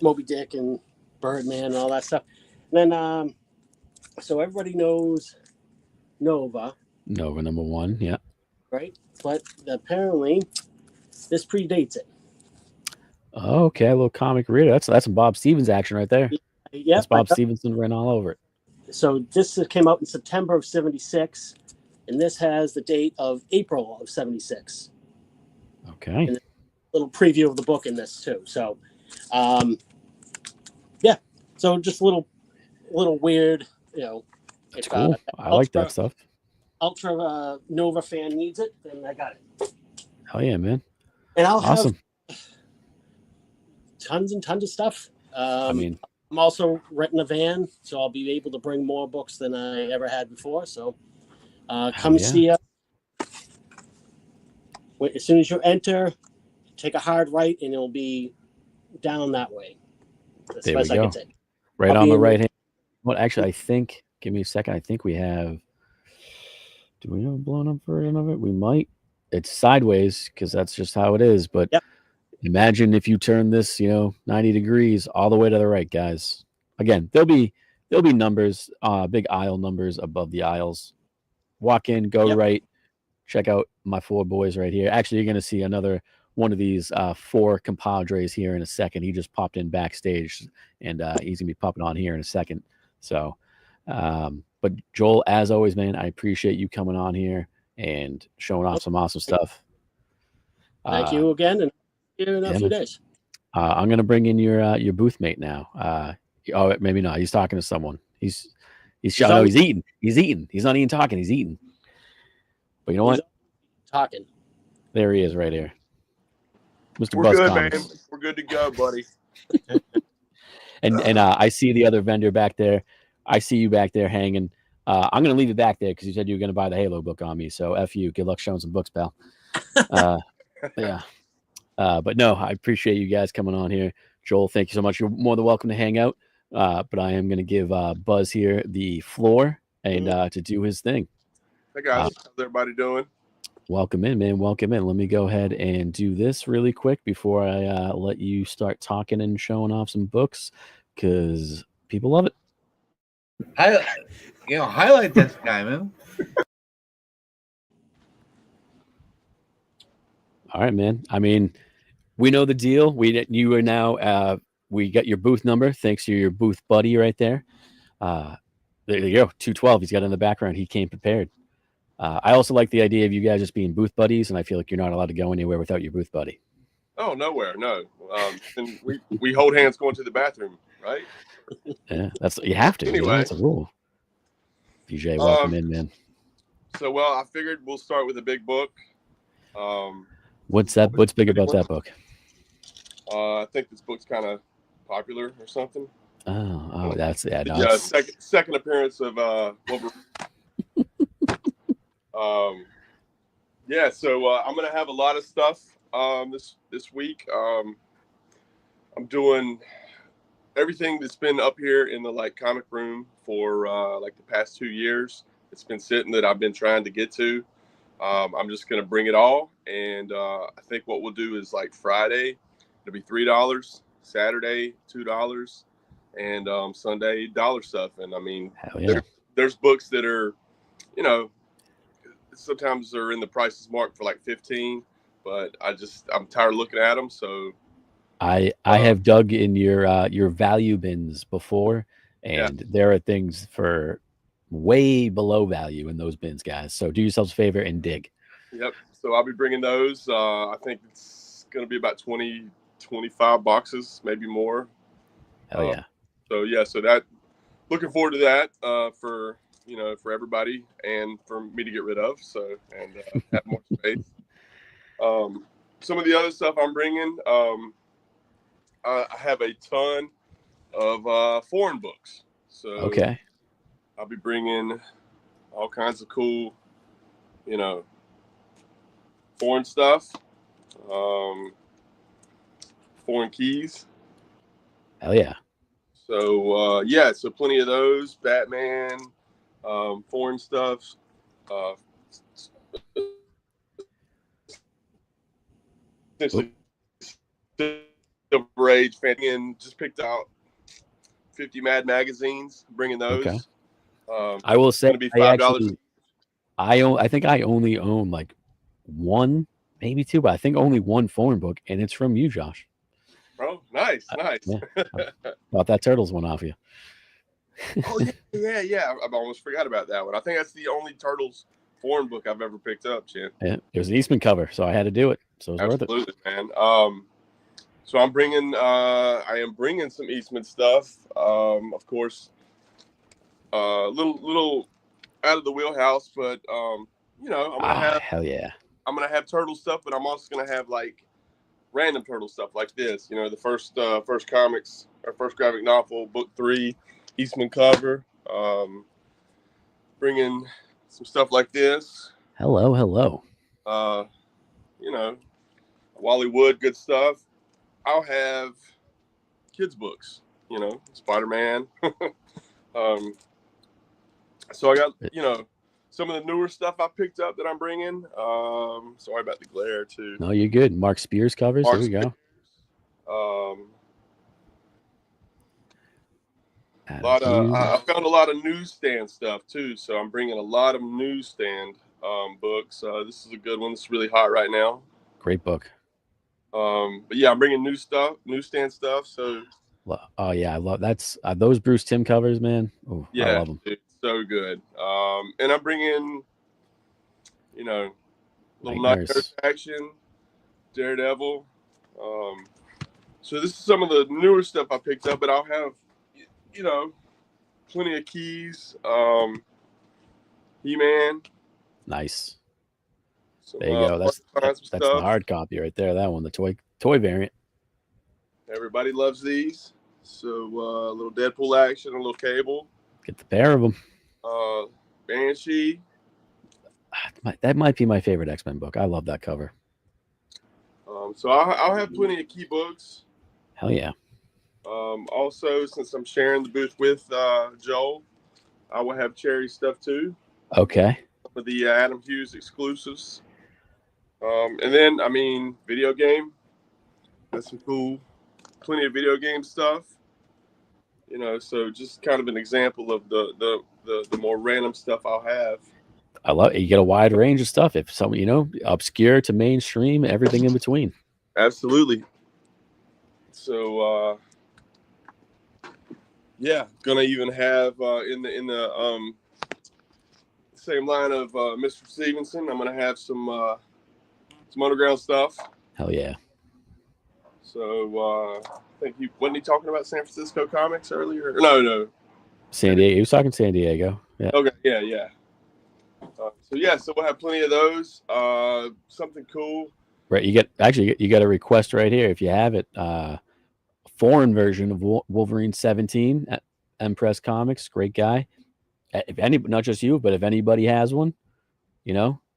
Moby Dick and Birdman and all that stuff. And then, so everybody knows Nova. Nova #1, yeah. Right, but apparently this predates it. Okay, a little comic reader. That's some Bob Stevens action right there. Yeah, that's Bob Stevenson ran all over it. So this came out in September of '76, and this has the date of April of '76. Okay. And a little preview of the book in this too. So, so just a little weird, That's cool. I like that stuff. Ultra Nova fan needs it, then I got it. Hell yeah, man. And I'll awesome. have tons and tons of stuff. I'm also renting a van, so I'll be able to bring more books than I ever had before. So come see us. As soon as you enter, take a hard right, and it'll be down that way. As there far we as go. I can take. Right on the right hand. Well, actually, I think. Give me a second. I think we have. Do we have a blown up version of it? We might. It's sideways because that's just how it is. But imagine if you turn this, 90 degrees all the way to the right, guys. Again, there'll be numbers, big aisle numbers above the aisles. Walk in, go right. Check out my 4 boys right here. Actually, you're going to see another one of these 4 compadres here in a second. He just popped in backstage, and he's going to be popping on here in a second. So, but Joel, as always, man, I appreciate you coming on here and showing off some awesome stuff. Thank you again, and see you in a few days. I'm going to bring in your booth mate now. Oh, maybe not. He's talking to someone. He's shouting. He's eating. He's eating. He's not even talking. He's eating. But you know what? Talking. There he is, right here, Mr. We're Buzz good, Comics. man. We're good to go, buddy. and I see the other vendor back there. I see you back there hanging. I'm going to leave it back there because you said you were going to buy the Halo book on me. So F you. Good luck showing some books, pal. Yeah. But no, I appreciate you guys coming on here. Joel, thank you so much. You're more than welcome to hang out. But I am going to give Buzz here the floor and to do his thing. Hey, guys. How's everybody doing? Welcome in, man. Welcome in. Let me go ahead and do this really quick before I let you start talking and showing off some books because people love it. Highlight this guy, man. All right, man. I mean, we know the deal. You are now. We got your booth number thanks to your booth buddy right there. There you go. 212. He's got in the background. He came prepared. I also like the idea of you guys just being booth buddies, and I feel like you're not allowed to go anywhere without your booth buddy. Oh, nowhere, no. And we hold hands going to the bathroom, right? Yeah, you have to. Anyway, that's a rule. VJ, welcome in, man. So, well, I figured we'll start with a big book. What's big about that book? I think this book's kind of popular or something. Oh, that's yeah. No, yeah, second appearance of Wolverine. Yeah, so I'm gonna have a lot of stuff this week. I'm doing everything that's been up here in the comic room for the past 2 years. It's been sitting that I've been trying to get to. I'm just gonna bring it all, and I think what we'll do is Friday, it'll be $3, Saturday $2, and Sunday $1 stuff. And I mean, hell yeah. There's books that are, sometimes they're in the prices marked for $15, but I'm tired of looking at them. So I have dug in your value bins before, and there are things for way below value in those bins, guys. So do yourselves a favor and dig. Yep. So I'll be bringing those. I think it's going to be about 20, 25 boxes, maybe more. Hell yeah. So that, looking forward to that for everybody and for me to get rid of. So, and have more space. Some of the other stuff I'm bringing, I have a ton of foreign books. So okay. I'll be bringing all kinds of cool, foreign stuff, foreign keys. Hell yeah. So, so plenty of those, Batman, foreign stuff, essentially Silver Age, and just picked out 50 Mad magazines, bringing those. Okay. I will say, be $5. I think I only own one, maybe two, but I think only one foreign book, and it's from you, Josh. Oh, nice. Yeah. Bought that Turtles one off you. Oh yeah. I almost forgot about that one. I think that's the only Turtles foreign book I've ever picked up, Chin. Yeah, it was an Eastman cover, so I had to do it. So it was worth it. Absolutely, man. So I am bringing some Eastman stuff. Of course, little out of the wheelhouse, but I'm gonna have hell yeah. I'm gonna have Turtle stuff, but I'm also gonna have random Turtle stuff like this. The first comics, or first graphic novel, book 3, Eastman cover. Bringing some stuff like this. Hello. Wally Wood, good stuff. I'll have kids books, Spider-Man. So I got, some of the newer stuff I picked up that I'm bringing. Sorry about the glare too. No, you're good. Mark Spears covers. There we go. I found a lot of newsstand stuff too, so I'm bringing a lot of newsstand books. This is a good one. It's really hot right now. Great book. But yeah, I'm bringing newsstand stuff. So oh yeah, I love those Bruce Timm covers, man. Oh yeah, I love them. Dude, so good. And I'm bringing, little Nightmares action, Daredevil. So this is some of the newer stuff I picked up, but I'll have, plenty of keys. He-Man. Nice. There you go. That's the hard copy right there. That one, the toy variant. Everybody loves these. So a little Deadpool action, a little Cable. Get the pair of them. Banshee. That might be my favorite X-Men book. I love that cover. So I'll have plenty of key books. Hell yeah. Also, since I'm sharing the booth with Joel, I will have Cherry stuff too. Okay. Some of the Adam Hughes exclusives. And then, video game. That's some plenty of video game stuff. So just kind of an example of the more random stuff I'll have. I love it. You get a wide range of stuff. If some, obscure to mainstream, everything in between. Absolutely. So, gonna even have in the same line of Mr. Stevenson. I'm gonna have some underground stuff. Hell yeah. So I think wasn't he talking about San Francisco comics earlier? No. San Diego. He was talking San Diego. Yeah. Okay, yeah. So we'll have plenty of those. Something cool. Right. You got a request right here if you have it. Foreign version of Wolverine 17 at Empress Comics. Great guy. Not just you, but if anybody has one,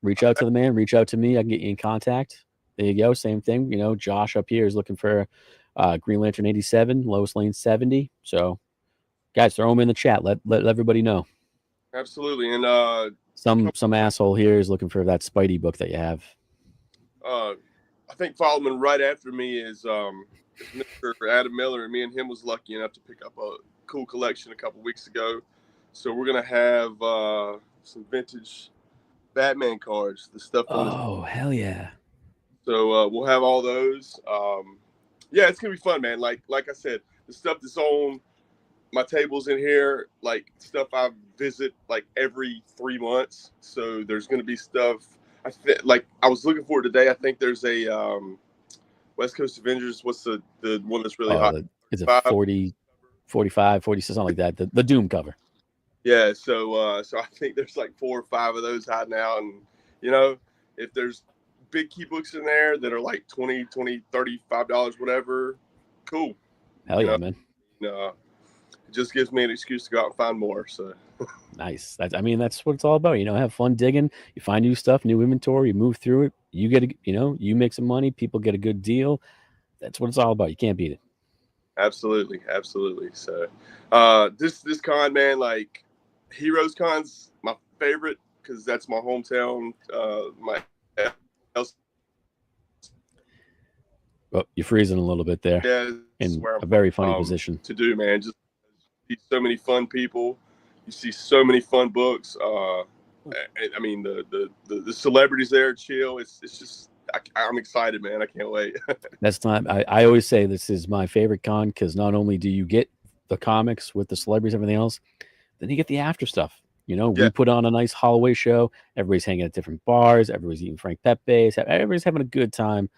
reach out to the man, reach out to me. I can get you in contact. There you go. Same thing. Josh up here is looking for Green Lantern 87, Lois Lane 70. So guys, throw them in the chat. Let everybody know. Absolutely. And some asshole here is looking for that Spidey book that you have. I think following right after me is Mr. Adam Miller, and me and him was lucky enough to pick up a cool collection a couple weeks ago. So we're gonna have some vintage Batman cards, the stuff. Hell yeah! So we'll have all those. Yeah, it's gonna be fun, man. Like I said, the stuff that's on my tables in here, like stuff I visit like every 3 months. So there's gonna be stuff. I was looking for it today. I think there's a West Coast Avengers. What's the one that's really hot? Is it 40, 45, 46, something like that? The Doom cover. Yeah. So I think there's like 4 or 5 of those hiding out, and if there's big key books in there that are like $20, $35, whatever, cool. Hell yeah, man. It just gives me an excuse to go out and find more. So nice. That's what it's all about. Have fun digging. You find new stuff, new inventory. You move through it. You get you make some money. People get a good deal. That's what it's all about. You can't beat it. Absolutely. So this con, man, like Heroes Con's my favorite because that's my hometown. Well, you're freezing a little bit there. Yeah, in a very funny position to do, man. Just see so many fun people. You see so many fun books. I mean, the celebrities there chill. It's just I'm excited, man. I can't wait. That's not. I always say this is my favorite con because not only do you get the comics with the celebrities, everything else, then you get the after stuff. We put on a nice Holloway show. Everybody's hanging at different bars. Everybody's eating Frank Pepe's. Everybody's having a good time.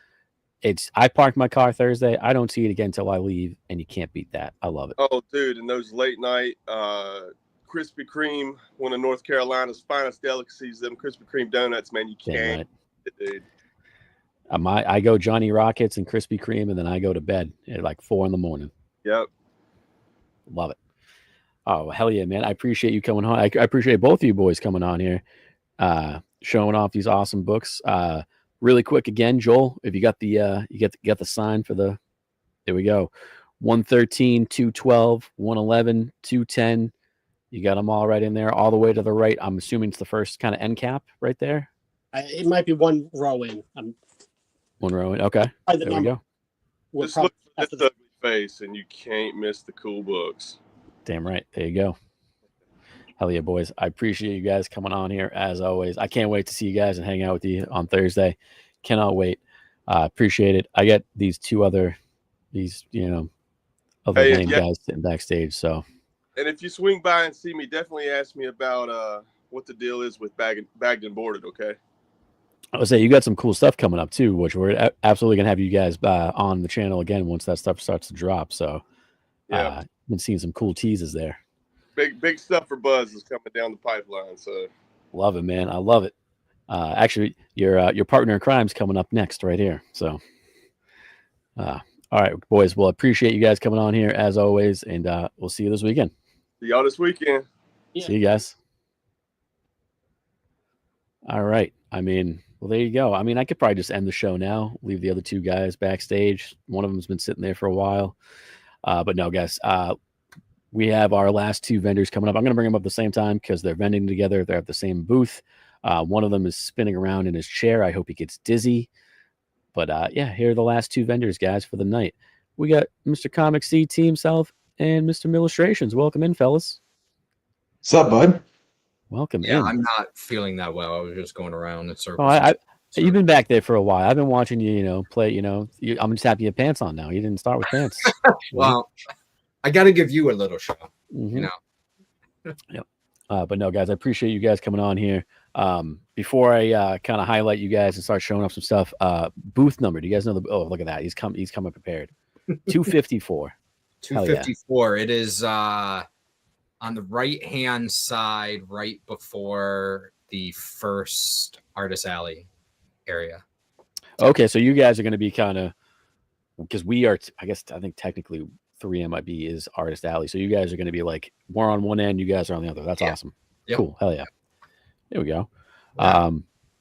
I parked my car Thursday. I don't see it again until I leave, and you can't beat that. I love it. Oh, dude, and those late night Krispy Kreme, one of North Carolina's finest delicacies, them Krispy Kreme donuts, man, you can't, dude. I go Johnny Rockets and Krispy Kreme, and then I go to bed at like 4 a.m. Yep. Love it. Oh, hell yeah, man. I appreciate you coming on. I appreciate both of you boys coming on here, showing off these awesome books. Really quick again, Joel, if you got the you get the sign for the, there we go. 113, 212, 111, 210. You got them all right in there, all the way to the right. I'm assuming it's the first kind of end cap right there. It might be one row in. One row in. Okay. There we go. Just look at this ugly face, and you can't miss the cool books. Damn right. There you go. Hell yeah, boys. I appreciate you guys coming on here as always. I can't wait to see you guys and hang out with you on Thursday. Cannot wait. Appreciate it. I got these other lame guys sitting backstage. So, and if you swing by and see me, definitely ask me about what the deal is with bagged and boarded. Okay. I would say you got some cool stuff coming up too, which we're absolutely gonna have you guys on the channel again once that stuff starts to drop. So, been seeing some cool teases there. Big stuff for Buzz is coming down the pipeline. So, love it, man. I love it. Actually, your partner in crime's coming up next, right here. So, all right, boys. Well, appreciate you guys coming on here as always, and we'll see you this weekend. See y'all this weekend. Yeah. See you guys. All right. Well, there you go. I could probably just end the show now. Leave the other two guys backstage. One of them's been sitting there for a while, but no, guys. We have our last two vendors coming up. I'm going to bring them up at the same time because they're vending together. They're at the same booth. One of them is spinning around in his chair. I hope he gets dizzy. But here are the last two vendors, guys, for the night. We got Mr. Comic C Team South and Mr. Illustrations. Welcome in, fellas. What's up, bud? Welcome in. Yeah, I'm not feeling that well. I was just going around in circles. You've been back there for a while. I've been watching you, play. I'm just happy you have pants on now. You didn't start with pants. Well, I got to give you a little show. Mm-hmm. Yep. But no, guys, I appreciate you guys coming on here. Before I kind of highlight you guys and start showing off some stuff, booth number. Do you guys know the? Oh, look at that. He's coming prepared. 254. 254. It is on the right-hand side, right before the first Artist Alley area. Okay, so you guys are going to be kind of, because we are, I think technically 3MIB is Artist Alley. So you guys are going to be like, we're on one end, you guys are on the other. That's awesome. Yep. Cool. Hell yeah. There we go. Yeah.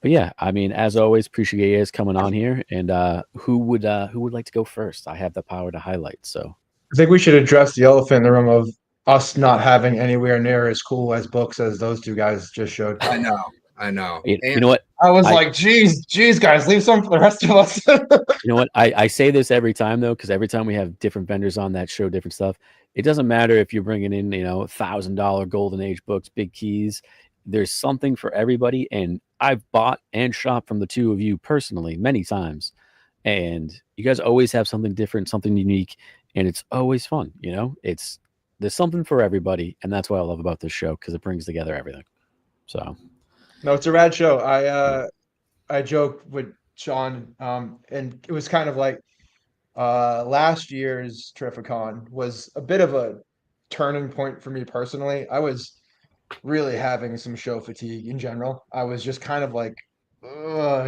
But yeah, I mean, as always, appreciate you guys coming on here. And who would like to go first? I have the power to highlight. So I think we should address the elephant in the room of us not having anywhere near as cool as books as those two guys just showed. I know. You know what? I was like, geez, guys, leave some for the rest of us. You know what? I say this every time, though, because every time we have different vendors on that show different stuff, it doesn't matter if you're bringing in, $1,000 Golden Age books, big keys. There's something for everybody. And I've bought and shopped from the two of you personally many times. And you guys always have something different, something unique. And it's always fun. There's something for everybody. And that's what I love about this show, because it brings together everything. So. No, it's a rad show. I joked with Sean, and it was kind of like last year's Terrificon was a bit of a turning point for me personally. I was really having some show fatigue in general. I was just kind of like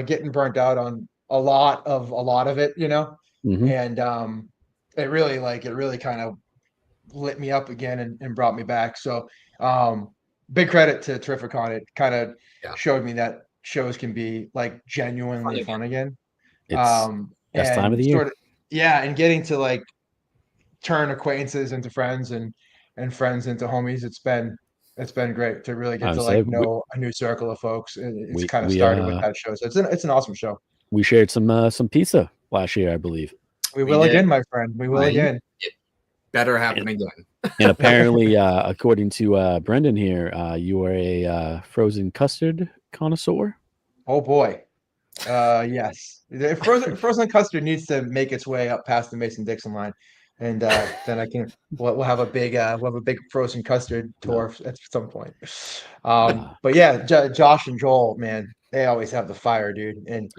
getting burnt out on a lot of it, Mm-hmm. And it really kind of lit me up again and brought me back. So big credit to Terrificon. It kind of showed me that shows can be like genuinely fun again. It's best time of the year. And getting to like turn acquaintances into friends and friends into homies. It's been great to really get to know a new circle of folks. It's kind of started with that show. So it's an awesome show. We shared some pizza last year, I believe. We will again, my friend. We will again. It better happen again. And apparently, according to Brendan here, you are a frozen custard connoisseur. Oh boy, yes. Frozen custard needs to make its way up past the Mason-Dixon line, and then we'll have a big frozen custard tour at some point. But yeah, Josh and Joel, man, they always have the fire, dude. And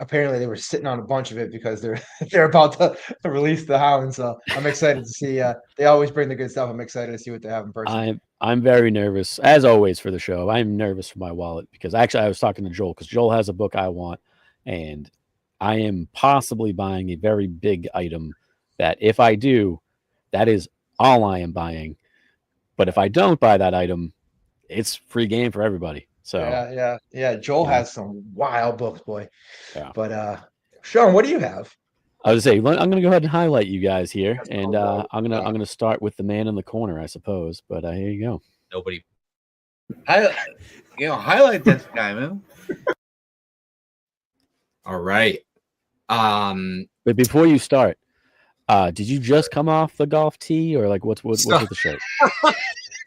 apparently they were sitting on a bunch of it because they're about to release the Hound. So I'm excited to see. They always bring the good stuff. I'm excited to see what they have in person. I'm very nervous, as always, for the show. I'm nervous for my wallet because actually I was talking to Joel because Joel has a book I want, and I am possibly buying a very big item that if I do, that is all I am buying. But if I don't buy that item, it's free game for everybody. So yeah. Joel has some wild books, boy. Yeah. But Sean, what do you have? I was gonna say I'm gonna go ahead and highlight you guys here, and I'm gonna start with the man in the corner, I suppose. But here you go. Nobody. Highlight this guy, man. All right. But before you start, did you just come off the golf tee, or like what's with the shirt?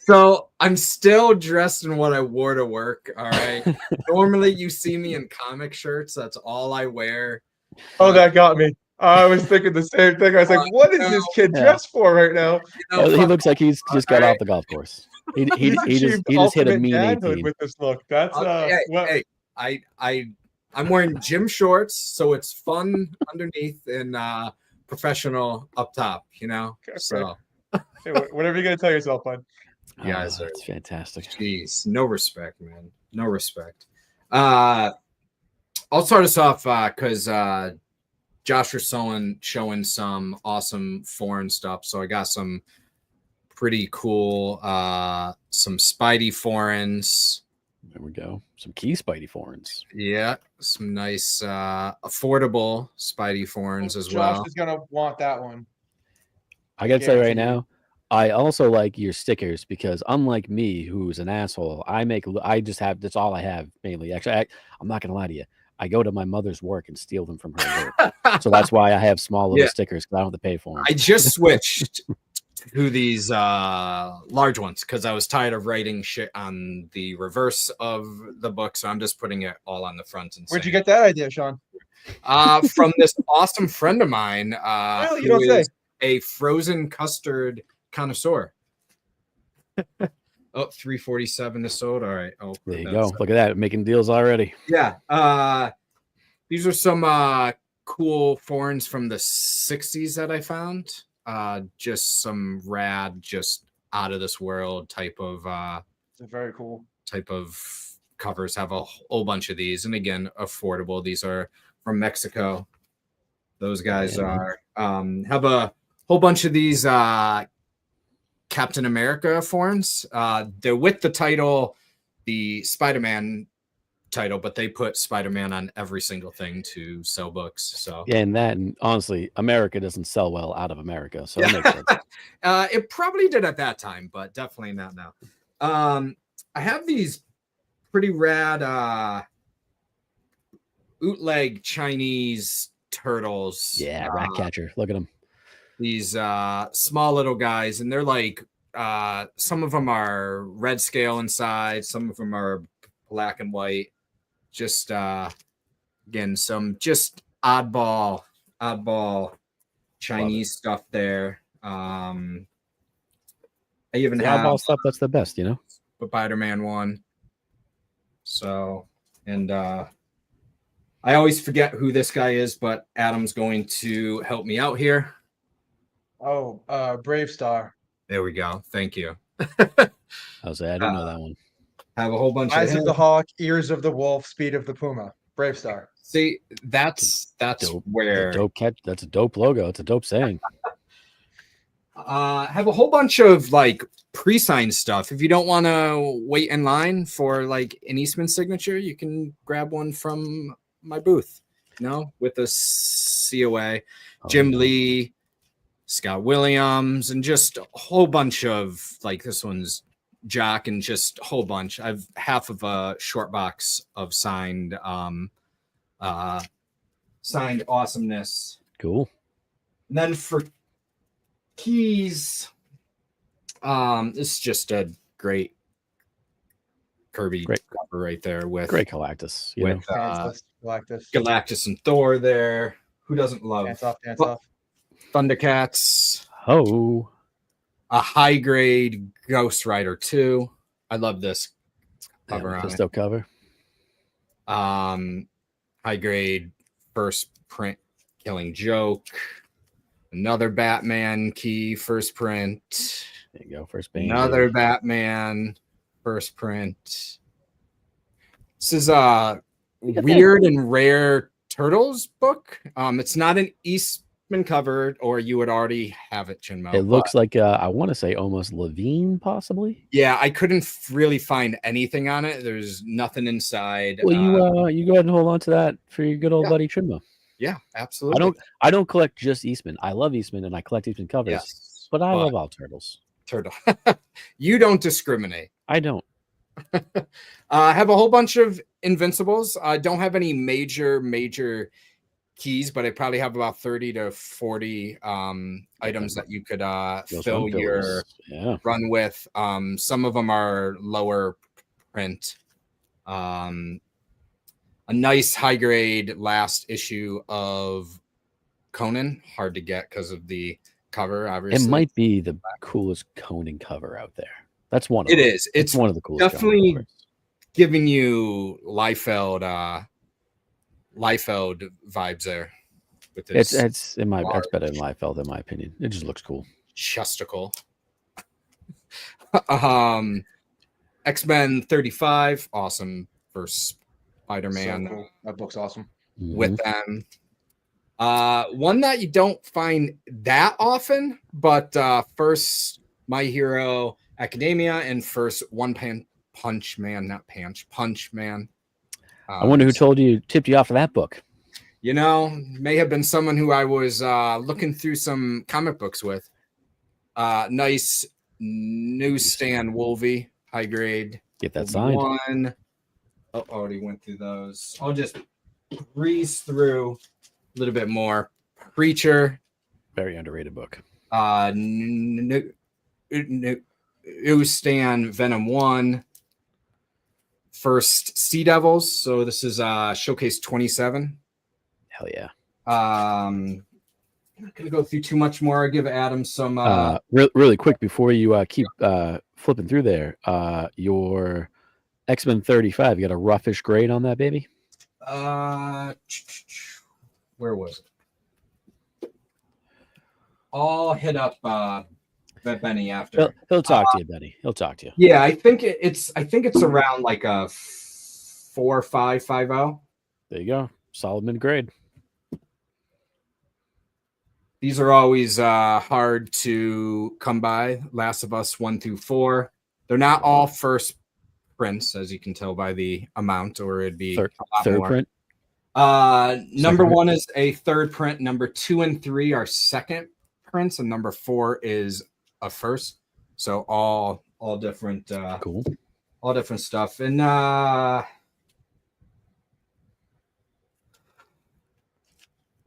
So I'm still dressed in what I wore to work. All right. Normally you see me in comic shirts. That's all I wear. Oh, that got me. I was thinking the same thing. I was like, what is this kid dressed for right now? He looks like he's just got off the golf course. He just hit a mean 18 with this look. That's I'm wearing gym shorts, so it's fun underneath and professional up top, Okay, so hey, whatever you're gonna tell yourself, bud. Guys, that's fantastic. Jeez, no respect, man. No respect. I'll start us off because Josh was showing some awesome foreign stuff. So I got some pretty cool, some Spidey foreigns. There we go. Some key Spidey foreigns. Yeah, some nice, affordable Spidey foreigns as well. Josh is gonna want that one. I gotta say right now, I also like your stickers because unlike me, who's an asshole, that's all I have mainly. Actually, I'm not gonna lie to you. I go to my mother's work and steal them from her work. So that's why I have small little stickers because I don't have to pay for them. I just switched to these large ones because I was tired of writing shit on the reverse of the book. So I'm just putting it all on the front. And where'd you get that idea, Sean? From this awesome friend of mine you don't say. A frozen custard connoisseur. Oh, 347 is sold. All right. Oh, There you go. Look at that, making deals already. Yeah. These are some cool foreigns from the 60s that I found. Just some rad, just out of this world type of very cool covers. Have a whole bunch of these, and again, affordable. These are from Mexico. Those guys are have a whole bunch of these Captain America foreigns. They're with the title, the Spider-Man title, but they put Spider-Man on every single thing to sell books. So yeah, and honestly, America doesn't sell well out of America, so it makes sense. It probably did at that time, but definitely not now. I have these pretty rad bootleg Chinese turtles. Yeah, rat catcher. Look at them. These small little guys, and they're like some of them are red scale inside, some of them are black and white. Just again, some just oddball Chinese stuff there. I even have oddball stuff that's the best, you know. The Spider-Man one. So, and I always forget who this guy is, but Adam's going to help me out here. Oh, Brave Star. There we go. Thank you. How's that? I don't know that one. Have a whole bunch Eyes of the hawk, ears of the wolf, speed of the puma. Brave Star. See, that's dope, where dope catch. That's a dope logo. It's a dope saying. Have a whole bunch of like pre-signed stuff. If you don't want to wait in line for like an Eastman signature, you can grab one from my booth. You know, with a COA, Jim Lee, Scott Williams, and just a whole bunch of like this one's Jock, and just a whole bunch. I've half of a short box of signed awesomeness. Cool. And then for keys, it's just a great Kirby cover right there with great Galactus. With Galactus and Thor there. Who doesn't love Dance off. Thundercats? Oh, a high grade Ghost Rider 2. I love this cover on it. Cover. High grade first print Killing Joke. Another Batman key first print. There you go. First band. Another Batman first print. This is a weird and rare Turtles book. It's not an Eastman cover, or you would already have it, Chinmo. It looks like I want to say almost Levine, possibly. Yeah, I couldn't really find anything on it. There's nothing inside. Well, you go ahead and hold on to that for your good old buddy Chinmo. Yeah, absolutely. I don't collect just Eastman. I love Eastman and I collect Eastman covers. Yes, but I love all turtles. You don't discriminate. I don't. I have a whole bunch of Invincibles. I don't have any major keys, but I probably have about 30 to 40 items that you could fill your run with. Some of them are lower print. A nice high grade last issue of Conan. Hard to get because of the cover, obviously. It might be the coolest Conan cover out there. That's one of it them. is. It's one of the coolest. Definitely giving you Liefeld vibes there. With this it's in my that's better than Liefeld in my opinion. It just looks cool. Chesticle. X-Men 35, awesome for Spider-Man. So cool. That book's awesome. With them. One that you don't find that often, but first My Hero Academia and first Punch Man. I wonder who tipped you off of that book. You know, may have been someone who I was looking through some comic books with. Nice newsstand Wolvie, high grade. Get that signed. One. Oh, already went through those. I'll just breeze through a little bit more. Preacher. Very underrated book. Newsstand Venom 1. First Sea Devils. So this is Showcase 27. Hell yeah. I'm not gonna go through too much more. I'll give Adam some really quick before you keep flipping through there. Your X-Men 35, you got a roughish grade on that baby? Where was it? I'll hit up Benny after. He'll talk to you, Benny. He'll talk to you. Yeah, I think it's around like a 4.550. There you go. Solid mid grade. These are always hard to come by. Last of Us 1 through 4. They're not all first prints, as you can tell by the amount, or it'd be third more. print. Number 1 is a third print. Number 2 and 3 are second prints, and number 4 is a first. So all different. Cool. All different stuff, and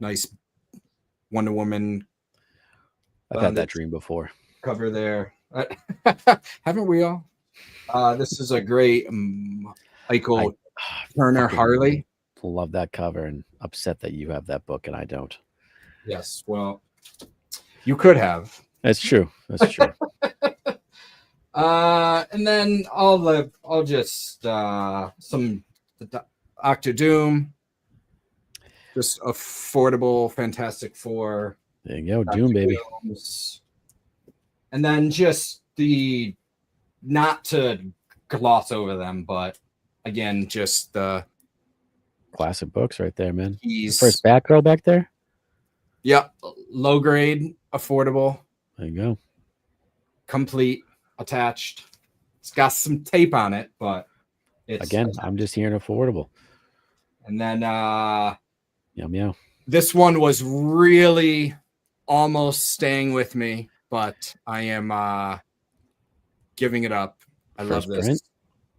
nice Wonder Woman. I've had that dream before. Cover there. Haven't we all? This is a great Michael Turner Harley. Love that cover, and upset that you have that book and I don't. Yes, well, you could have. That's true. That's true. And then I'll just some Doctor Doom. Just affordable Fantastic Four. There you go, Doom, baby. Films. And then just the, not to gloss over them, but again, just the classic books right there, man. The first Batgirl back there. Yep, low grade, affordable. There you go. Complete, attached. It's got some tape on it, but it's again, I'm just hearing affordable. And then meow. This one was really almost staying with me, but I am giving it up. I love this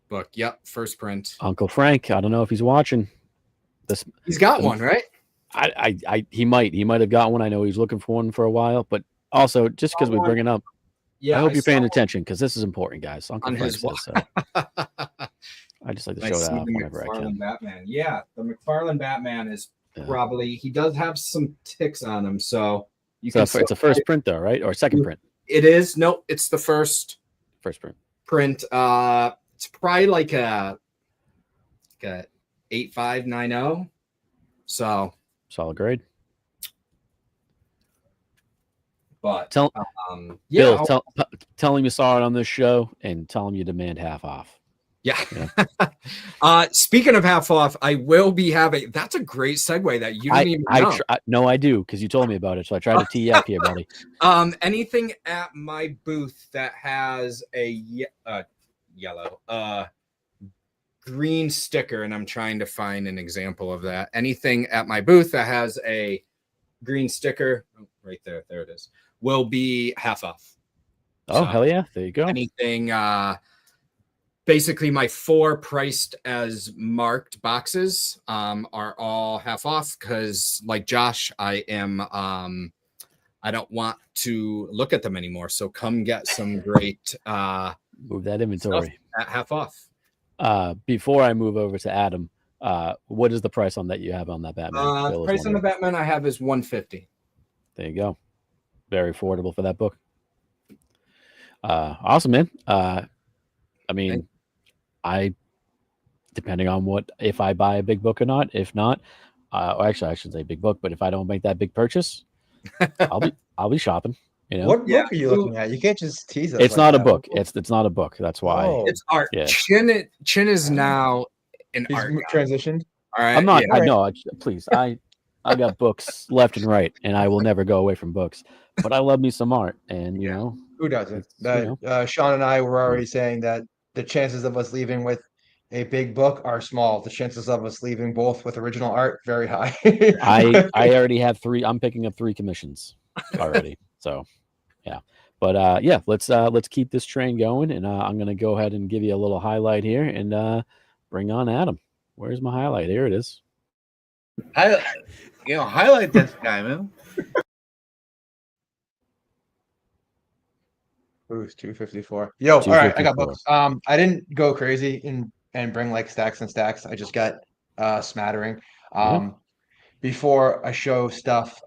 book. Yep, first print. Uncle Frank. I don't know if he's watching. He's got one, right? He might have got one. I know he's looking for one for a while, but also just because we bring it up, I hope you're paying attention because this is important, guys. Uncle Frank says so. I just like to show that off whenever I can. Batman. Yeah, the McFarlane Batman is probably, he does have some ticks on him, so you can. It's a first print though, right? Or second print? It is. No, it's the first print. It's probably like a 8590. So solid grade. But Bill, tell him you saw it on this show and tell him you demand half off. Yeah. Speaking of half off, I will be having. That's a great segue that you didn't even know. No, I do, because you told me about it. So I tried to tee you up here, buddy. Anything at my booth that has a yellow, green sticker, and I'm trying to find an example of that. Anything at my booth that has a green sticker, right there, there it is, will be half off. Oh, so, hell yeah. There you go. Anything, basically my 4 priced as marked boxes are all half off because, like Josh, I don't want to look at them anymore. So come get some great move that inventory at half off. Before I move over to Adam, what is the price on that you have on that Batman? The price on the Batman I have is $150. There you go. Very affordable for that book. Awesome, man. I mean, depending on if I buy a big book or not. If not, actually I shouldn't say big book, but if I don't make that big purchase, I'll be shopping. You know? What book are you looking at? You can't just tease us. It's not a book. It's not a book. That's why it's art. Yeah. Chin is now an art transitioned. All right. I'm not. I know. Please, I got books left and right, and I will never go away from books. But I love me some art, and you know who doesn't? Sean and I were already saying that the chances of us leaving with a big book are small. The chances of us leaving both with original art very high. I already have 3. I'm picking up 3 commissions already. So yeah, but let's keep this train going, and I'm gonna go ahead and give you a little highlight here, and bring on Adam. Where's my highlight? Here it is. Highlight this guy, man. Ooh, 254. Yo, all right, I got books. I didn't go crazy and bring like stacks and stacks. I just got smattering. Before I show stuff,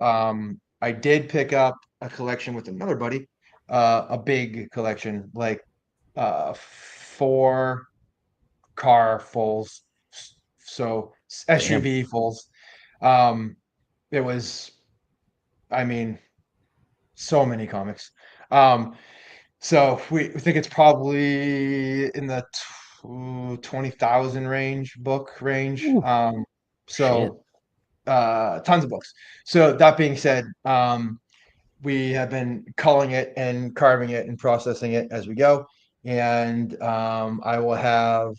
I did pick up a collection with another buddy, a big collection, like 4 car fulls, so SUV fulls. It was, I mean, so many comics. So we think it's probably in the 20,000 range, book range. Ooh, shit. So tons of books. So that being said, we have been culling it and carving it and processing it as we go. And I will have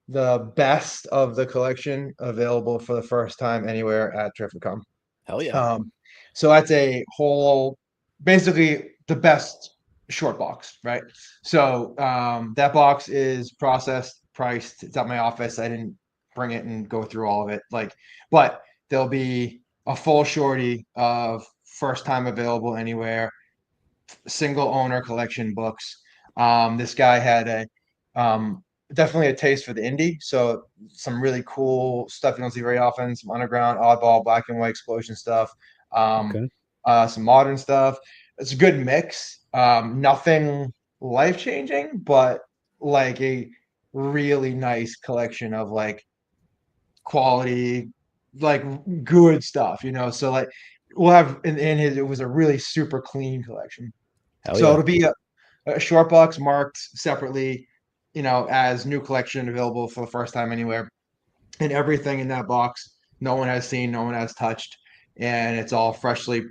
the best of the collection available for the first time anywhere at Terrificon. Hell yeah. So that's a whole, basically the best short box, right? So that box is processed, priced. It's at my office. I didn't bring it and go through all of it. But there'll be a full shorty of first time available anywhere, single owner collection books. This guy had definitely a taste for the indie, so some really cool stuff you don't see very often. Some underground, oddball, black and white explosion stuff. Okay. Some modern stuff. It's a good mix. Nothing life changing, but like a really nice collection of like quality, like good stuff. So like we'll have in his. It was a really super clean collection. Hell So yeah. it'll be a short box marked separately, as new collection available for the first time anywhere. And everything in that box, no one has seen, no one has touched, and it's all freshly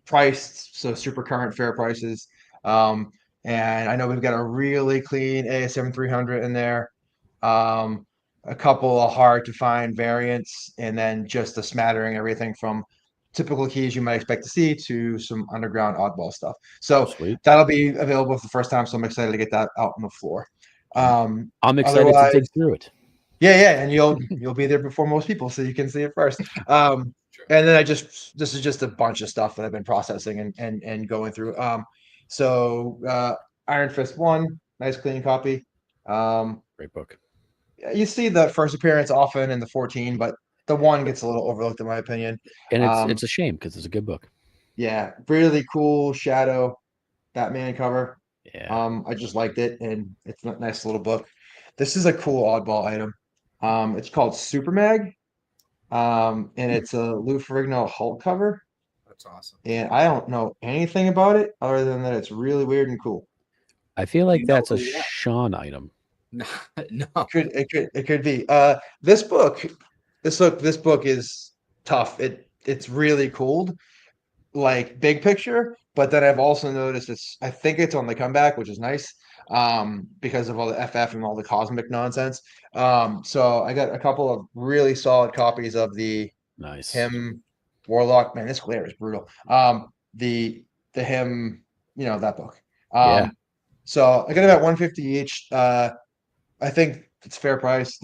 priced, so super current fair prices. And I know we've got a really clean ASM 300 in there, a couple of hard to find variants, and then just a smattering, everything from typical keys you might expect to see to some underground oddball stuff. So Sweet. that'll be available for the first time. So I'm excited to get that out on the floor. I'm excited to dig through it. Yeah, and you'll be there before most people, so you can see it first. And then this is just a bunch of stuff that I've been processing and going through. So Iron Fist 1, nice clean copy. Great book. You see the first appearance often in the 14, but the 1 gets a little overlooked in my opinion. And it's a shame because it's a good book. Yeah, really cool Shadow Batman cover. Yeah. I just liked it, and it's a nice little book. This is a cool oddball item. It's called Super Mag, and it's a Lou Ferrigno Hulk cover. That's awesome. And I don't know anything about it other than that it's really weird and cool. I feel like You know that's a who that- Sean item. No, no. It could be. This book is tough. It's really cool, like big picture, but then I've also noticed I think it's on the comeback, which is nice, because of all the FF and all the cosmic nonsense. So I got a couple of really solid copies of the Nice. him Warlock. Man, this glare is brutal. The him, that book. Yeah. So I got about 150 each. I think it's fair price.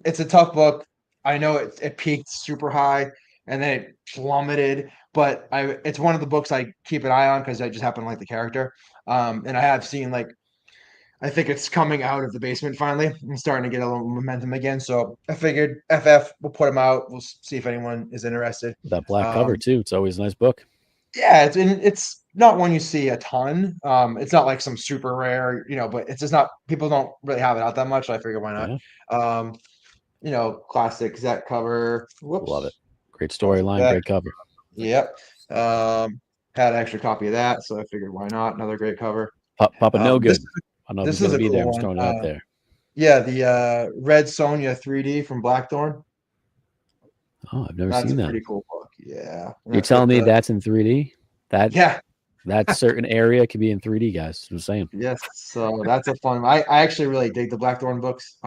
It's a tough book. I know it peaked super high and then it plummeted, but it's one of the books I keep an eye on because I just happen to like the character. And I have seen I think it's coming out of the basement finally and starting to get a little momentum again. So I figured FF will put them out. We'll see if anyone is interested. That black cover too. It's always a nice book. Yeah, it's not one you see a ton. It's not like some super rare, but it's just not, people don't really have it out that much. So I figure why not? Yeah. Classic Zet cover. Whoops. Love it. Great storyline, great cover. Yep. Had an extra copy of that, so I figured why not? Another great cover. Papa No Good. I don't know if this he's is gonna a be there. cool I'm just one. throwing it out there. Yeah, the Red Sonja 3D from Blackthorn. Oh, I've never That's seen a that. pretty cool book. Yeah. You're telling me that's in 3D? Yeah. That certain area could be in 3D, guys. I'm saying. Yes. So that's a fun one. I actually really dig the Blackthorn books.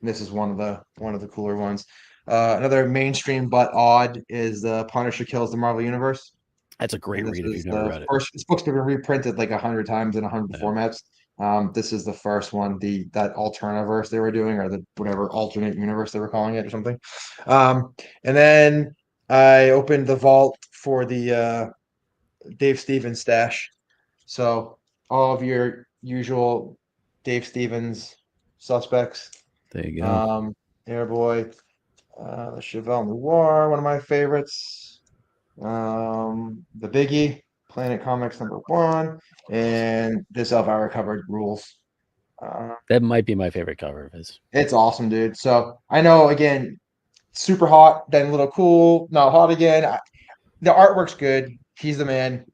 This is one of the cooler ones. Another mainstream but odd is the Punisher Kills the Marvel Universe. That's a great read if you've never read it. This book's been reprinted like 100 times in 100 formats. This is the first one, that Alternaverse they were doing, or the whatever alternate universe they were calling it or something. And then I opened the vault for the Dave Stevens stash. So all of your usual Dave Stevens suspects. There you go. Airboy, the Chevelle Noir, one of my favorites. The Biggie, Planet Comics #1, and this Elvira covered rules. That might be my favorite cover of his. It's awesome, dude. So I know, again, super hot, then a little cool, not hot again. The artwork's good. He's the man.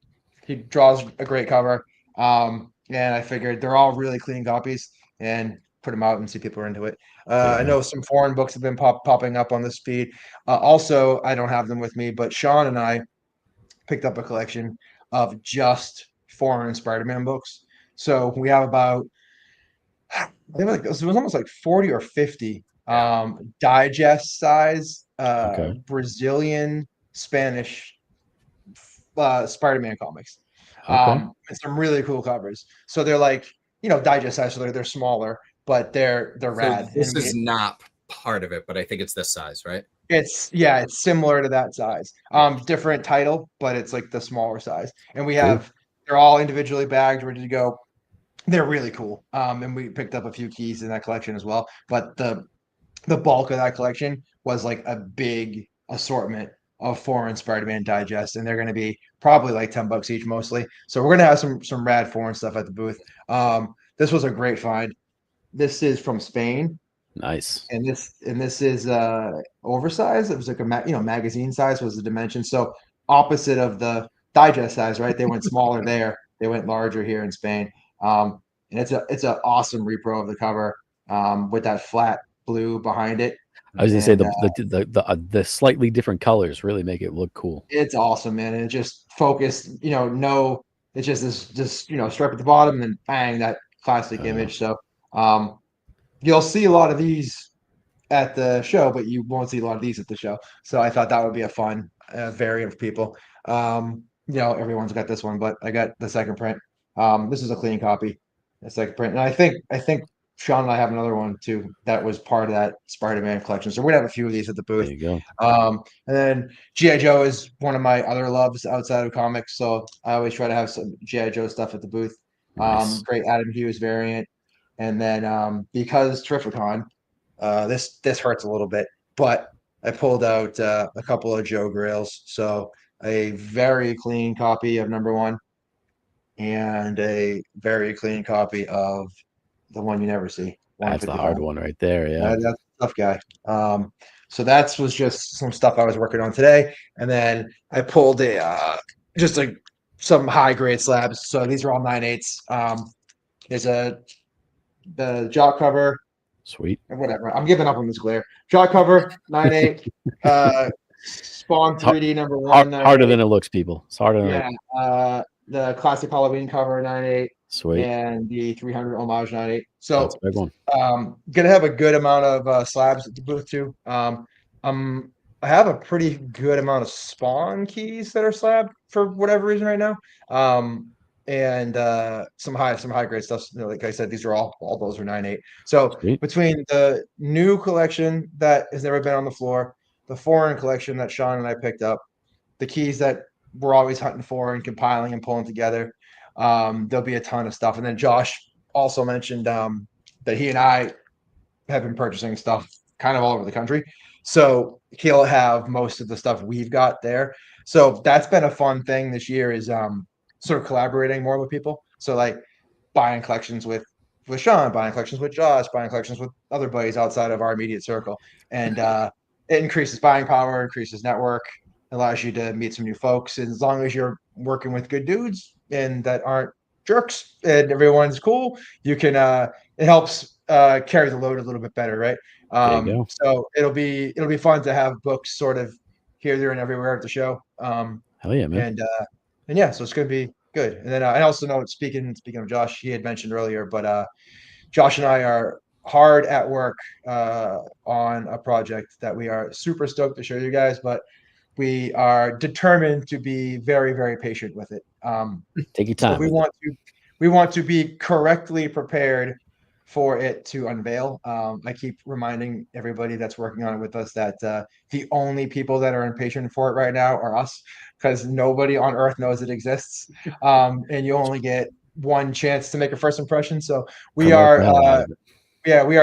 He draws a great cover. And I figured they're all really clean copies and put them out and see people are into it. I know some foreign books have been popping up on this feed. Also, I don't have them with me, but Sean and I picked up a collection of just foreign Spider-Man books. So we have about, I think it was almost like 40 or 50 digest size Brazilian Spanish Spider-Man comics. And some really cool covers. So they're like, digest size, so they're smaller, but they're rad. This is not part of it, but I think it's this size, right? It's similar to that size. Different title, but it's like the smaller size. And they're all individually bagged, ready to go. They're really cool. And we picked up a few keys in that collection as well. But the bulk of that collection was like a big assortment of foreign Spider-Man digest, and they're going to be probably like $10 each mostly. So we're going to have some rad foreign stuff at the booth. This was a great find. This is from Spain. Nice. And this is oversized. It was like a magazine size was the dimension. So opposite of the digest size, right? They went smaller there. They went larger here in Spain. And it's an awesome repro of the cover with that flat blue behind it. I was gonna say the slightly different colors really make it look cool. It's awesome, man. And it just focused, it's just this stripe at the bottom and then bang, that classic image. So you'll see a lot of these at the show, but you won't see a lot of these at the show. So I thought that would be a fun variant of people. Everyone's got this one, but I got the second print. This is a clean copy, the second print. And I think Sean and I have another one too that was part of that Spider-Man collection. So we're gonna have a few of these at the booth. There you go. And then G.I. Joe is one of my other loves outside of comics. So I always try to have some G.I. Joe stuff at the booth. Nice. Great Adam Hughes variant. And then because Terrificon, this hurts a little bit, but I pulled out a couple of Joe Grails. So a very clean copy of #1 and a very clean copy of the one you never see. That's the hard one right there. Yeah. That's a tough guy. So that was just some stuff I was working on today. And then I pulled some high grade slabs. So these are all 9/8. There's the jaw cover. Sweet. Whatever. I'm giving up on this glare. Jaw cover, 9/8. Spawn 3D #1. Harder than it looks, people. It's harder than it. The classic Halloween cover, 9/8. Sweet. And the 300 homage 9/8. So that's a big one. Gonna have a good amount of slabs at the booth too. I have a pretty good amount of Spawn keys that are slabbed for whatever reason right now. And some high grade stuff. Like I said, these are all those are 9/8. So Sweet. Between the new collection that has never been on the floor, the foreign collection that Sean and I picked up, the keys that we're always hunting for and compiling and pulling together, there'll be a ton of stuff. And then Josh also mentioned that he and I have been purchasing stuff kind of all over the country. So he'll have most of the stuff we've got there. So that's been a fun thing this year is sort of collaborating more with people. So like buying collections with Sean, buying collections with Josh, buying collections with other buddies outside of our immediate circle. And it increases buying power, increases network, allows you to meet some new folks. And as long as you're working with good dudes and that aren't jerks and everyone's cool, you can it helps carry the load a little bit better, right? So it'll be fun to have books sort of here, there, and everywhere at the show. Hell yeah, man. And yeah, so it's gonna be good. And then I also know, speaking of Josh, he had mentioned earlier, but Josh and I are hard at work on a project that we are super stoked to show you guys, but we are determined to be very, very patient with it. Take your time. So we want to be correctly prepared for it to unveil. I keep reminding everybody that's working on it with us that the only people that are impatient for it right now are us, because nobody on earth knows it exists. And you only get one chance to make a first impression. So we are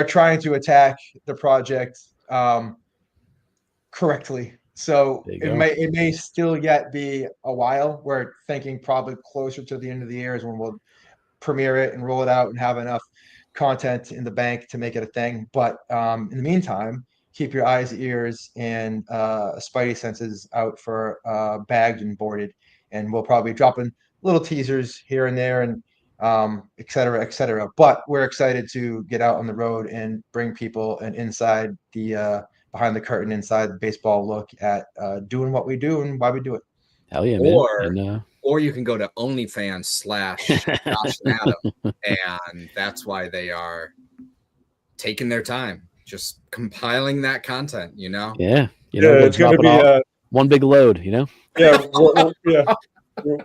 trying to attack the project correctly So There you it go. may still yet be a while. We're thinking probably closer to the end of the year is when we'll premiere it and roll it out and have enough content in the bank to make it a thing. But in the meantime, keep your eyes, ears, and spidey senses out for bagged and boarded. And we'll probably drop in little teasers here and there and et cetera, et cetera. But we're excited to get out on the road and bring people and inside the behind the curtain, inside the baseball look at doing what we do and why we do it. Hell yeah, man. Or And, or you can go to OnlyFans/Josh and Adam, and that's why they are taking their time, just compiling that content. You know. yeah, Yeah, it's gonna be one big load. You know. Yeah,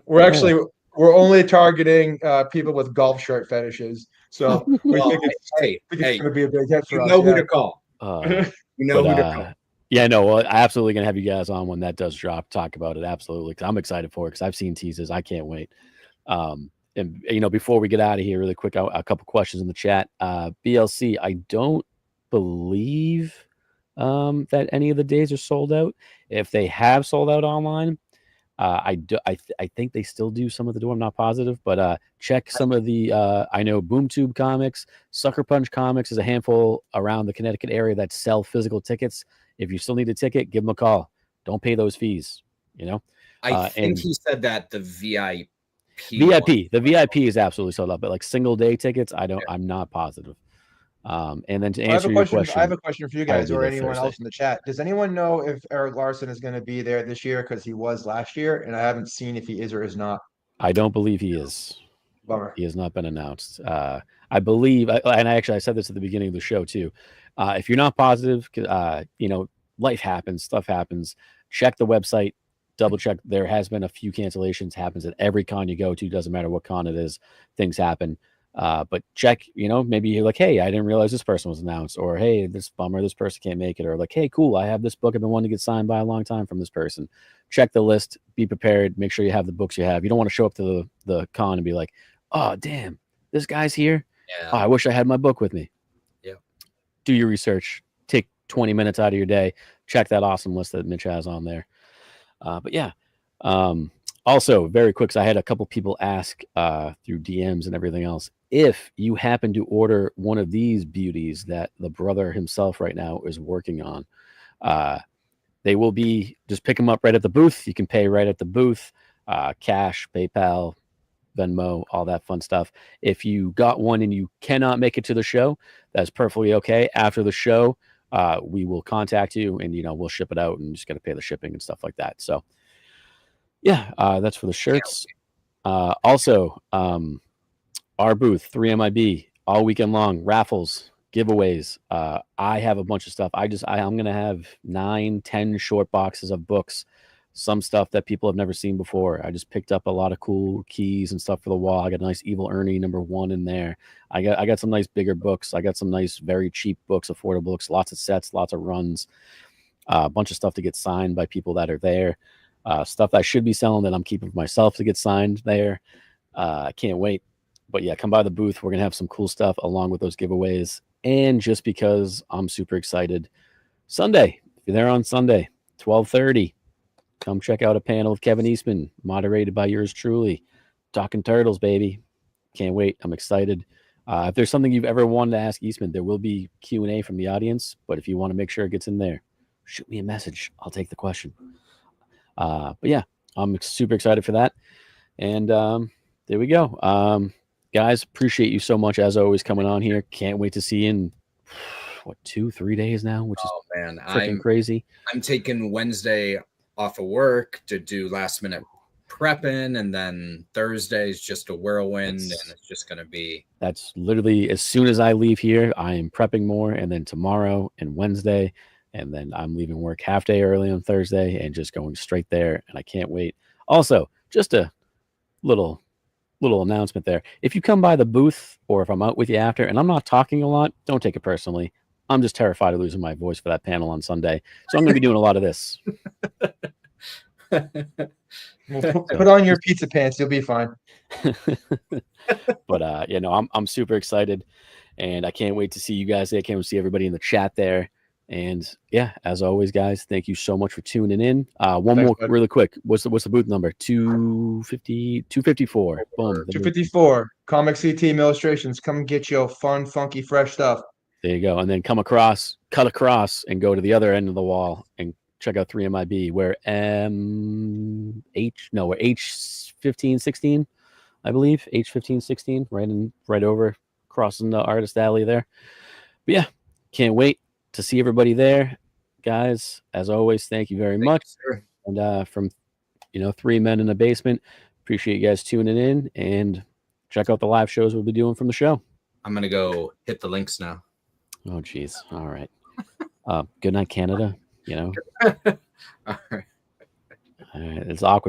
we're actually we're only targeting people with golf shirt fetishes. So we think it's going to be a big hit for us. You know who to call. You know who to call. Yeah, no, well, absolutely going to have you guys on when that does drop. Talk about it. Absolutely. Cause I'm excited for it because I've seen teasers. I can't wait. And, before we get out of here really quick, a couple questions in the chat. BLC, I don't believe that any of the days are sold out. If they have sold out online, I think they still do some at the door. I'm not positive, but check some of the I know BoomTube Comics, Sucker Punch Comics is a handful around the Connecticut area that sell physical tickets. If you still need a ticket, give them a call. Don't pay those fees. I think he said that the VIP, the VIP is absolutely sold out, but like single day tickets, I'm not positive. And then to answer your question, I have a question for you guys or anyone else in the chat. Does anyone know if Eric Larson is going to be there this year? Because he was last year, and I haven't seen if he is or is not. I don't believe he is. Bummer. He has not been announced. I believe, and I said this at the beginning of the show too. If you're not positive, life happens, stuff happens. Check the website, double check. There has been a few cancellations. Happens at every con you go to. Doesn't matter what con it is. Things happen. But check, maybe you're like, hey, I didn't realize this person was announced, or hey, this bummer, this person can't make it, or like, hey, cool, I have this book I've been wanting to get signed by a long time from this person. Check the list, be prepared, make sure you have the books you have. You don't want to show up to the con and be like, oh, damn, this guy's here. Yeah. Oh, I wish I had my book with me. Yeah. Do your research. Take 20 minutes out of your day. Check that awesome list that Mitch has on there. But yeah. Also, very quick, so I had a couple people ask through DMs and everything else, if you happen to order one of these beauties that the brother himself right now is working on, they will be, just pick them up right at the booth. You can pay right at the booth, cash, PayPal, Venmo, all that fun stuff. If you got one and you cannot make it to the show, that's perfectly okay. After the show, we will contact you and, we'll ship it out and just got to pay the shipping and stuff like that. So, yeah, that's for the shirts. Also, our booth, 3MIB, all weekend long, raffles, giveaways. I have a bunch of stuff. I'm going to have 9-10 short boxes of books, some stuff that people have never seen before. I just picked up a lot of cool keys and stuff for the wall. I got a nice Evil Ernie #1 in there. I got some nice bigger books. I got some nice, very cheap books, affordable books, lots of sets, lots of runs, a bunch of stuff to get signed by people that are there. Stuff I should be selling that I'm keeping for myself to get signed there. I can't wait. But yeah, come by the booth. We're going to have some cool stuff along with those giveaways. And just because I'm super excited, Sunday, if you're there on Sunday, 12:30, come check out a panel of Kevin Eastman, moderated by yours truly. Talking Turtles, baby. Can't wait. I'm excited. If there's something you've ever wanted to ask Eastman, there will be Q&A from the audience. But if you want to make sure it gets in there, shoot me a message. I'll take the question. But yeah, I'm super excited for that. And there we go. Guys, appreciate you so much as always coming on here. Can't wait to see you in 2-3 days now, which is freaking crazy. I'm taking Wednesday off of work to do last minute prepping, and then Thursday is just a whirlwind, and it's just going to be. That's literally as soon as I leave here, I am prepping more, and then tomorrow and Wednesday, and then I'm leaving work half day early on Thursday and just going straight there, and I can't wait. Also, just a little announcement there. If you come by the booth or if I'm out with you after and I'm not talking a lot, don't take it personally. I'm just terrified of losing my voice for that panel on Sunday. So I'm going to be doing a lot of this. Put on your pizza pants. You'll be fine. But, I'm super excited and I can't wait to see you guys there. I can't wait to see everybody in the chat there. And yeah, as always, guys, thank you so much for tuning in. One Thanks, more bud. really quick. What's the booth number? 254. Boom. 254. Comic CT illustrations. Come get your fun, funky, fresh stuff. There you go. And then cut across, and go to the other end of the wall and check out 3MIB, where H1516, I believe. H1516, right over crossing the artist alley there. But yeah, can't wait to see everybody there. Guys, as always, thank you very much. And from three men in a basement, appreciate you guys tuning in, and check out the live shows we'll be doing from the show. I'm gonna go hit the links now. Oh geez. All right. Good night, Canada. All right. All right. It's awkward.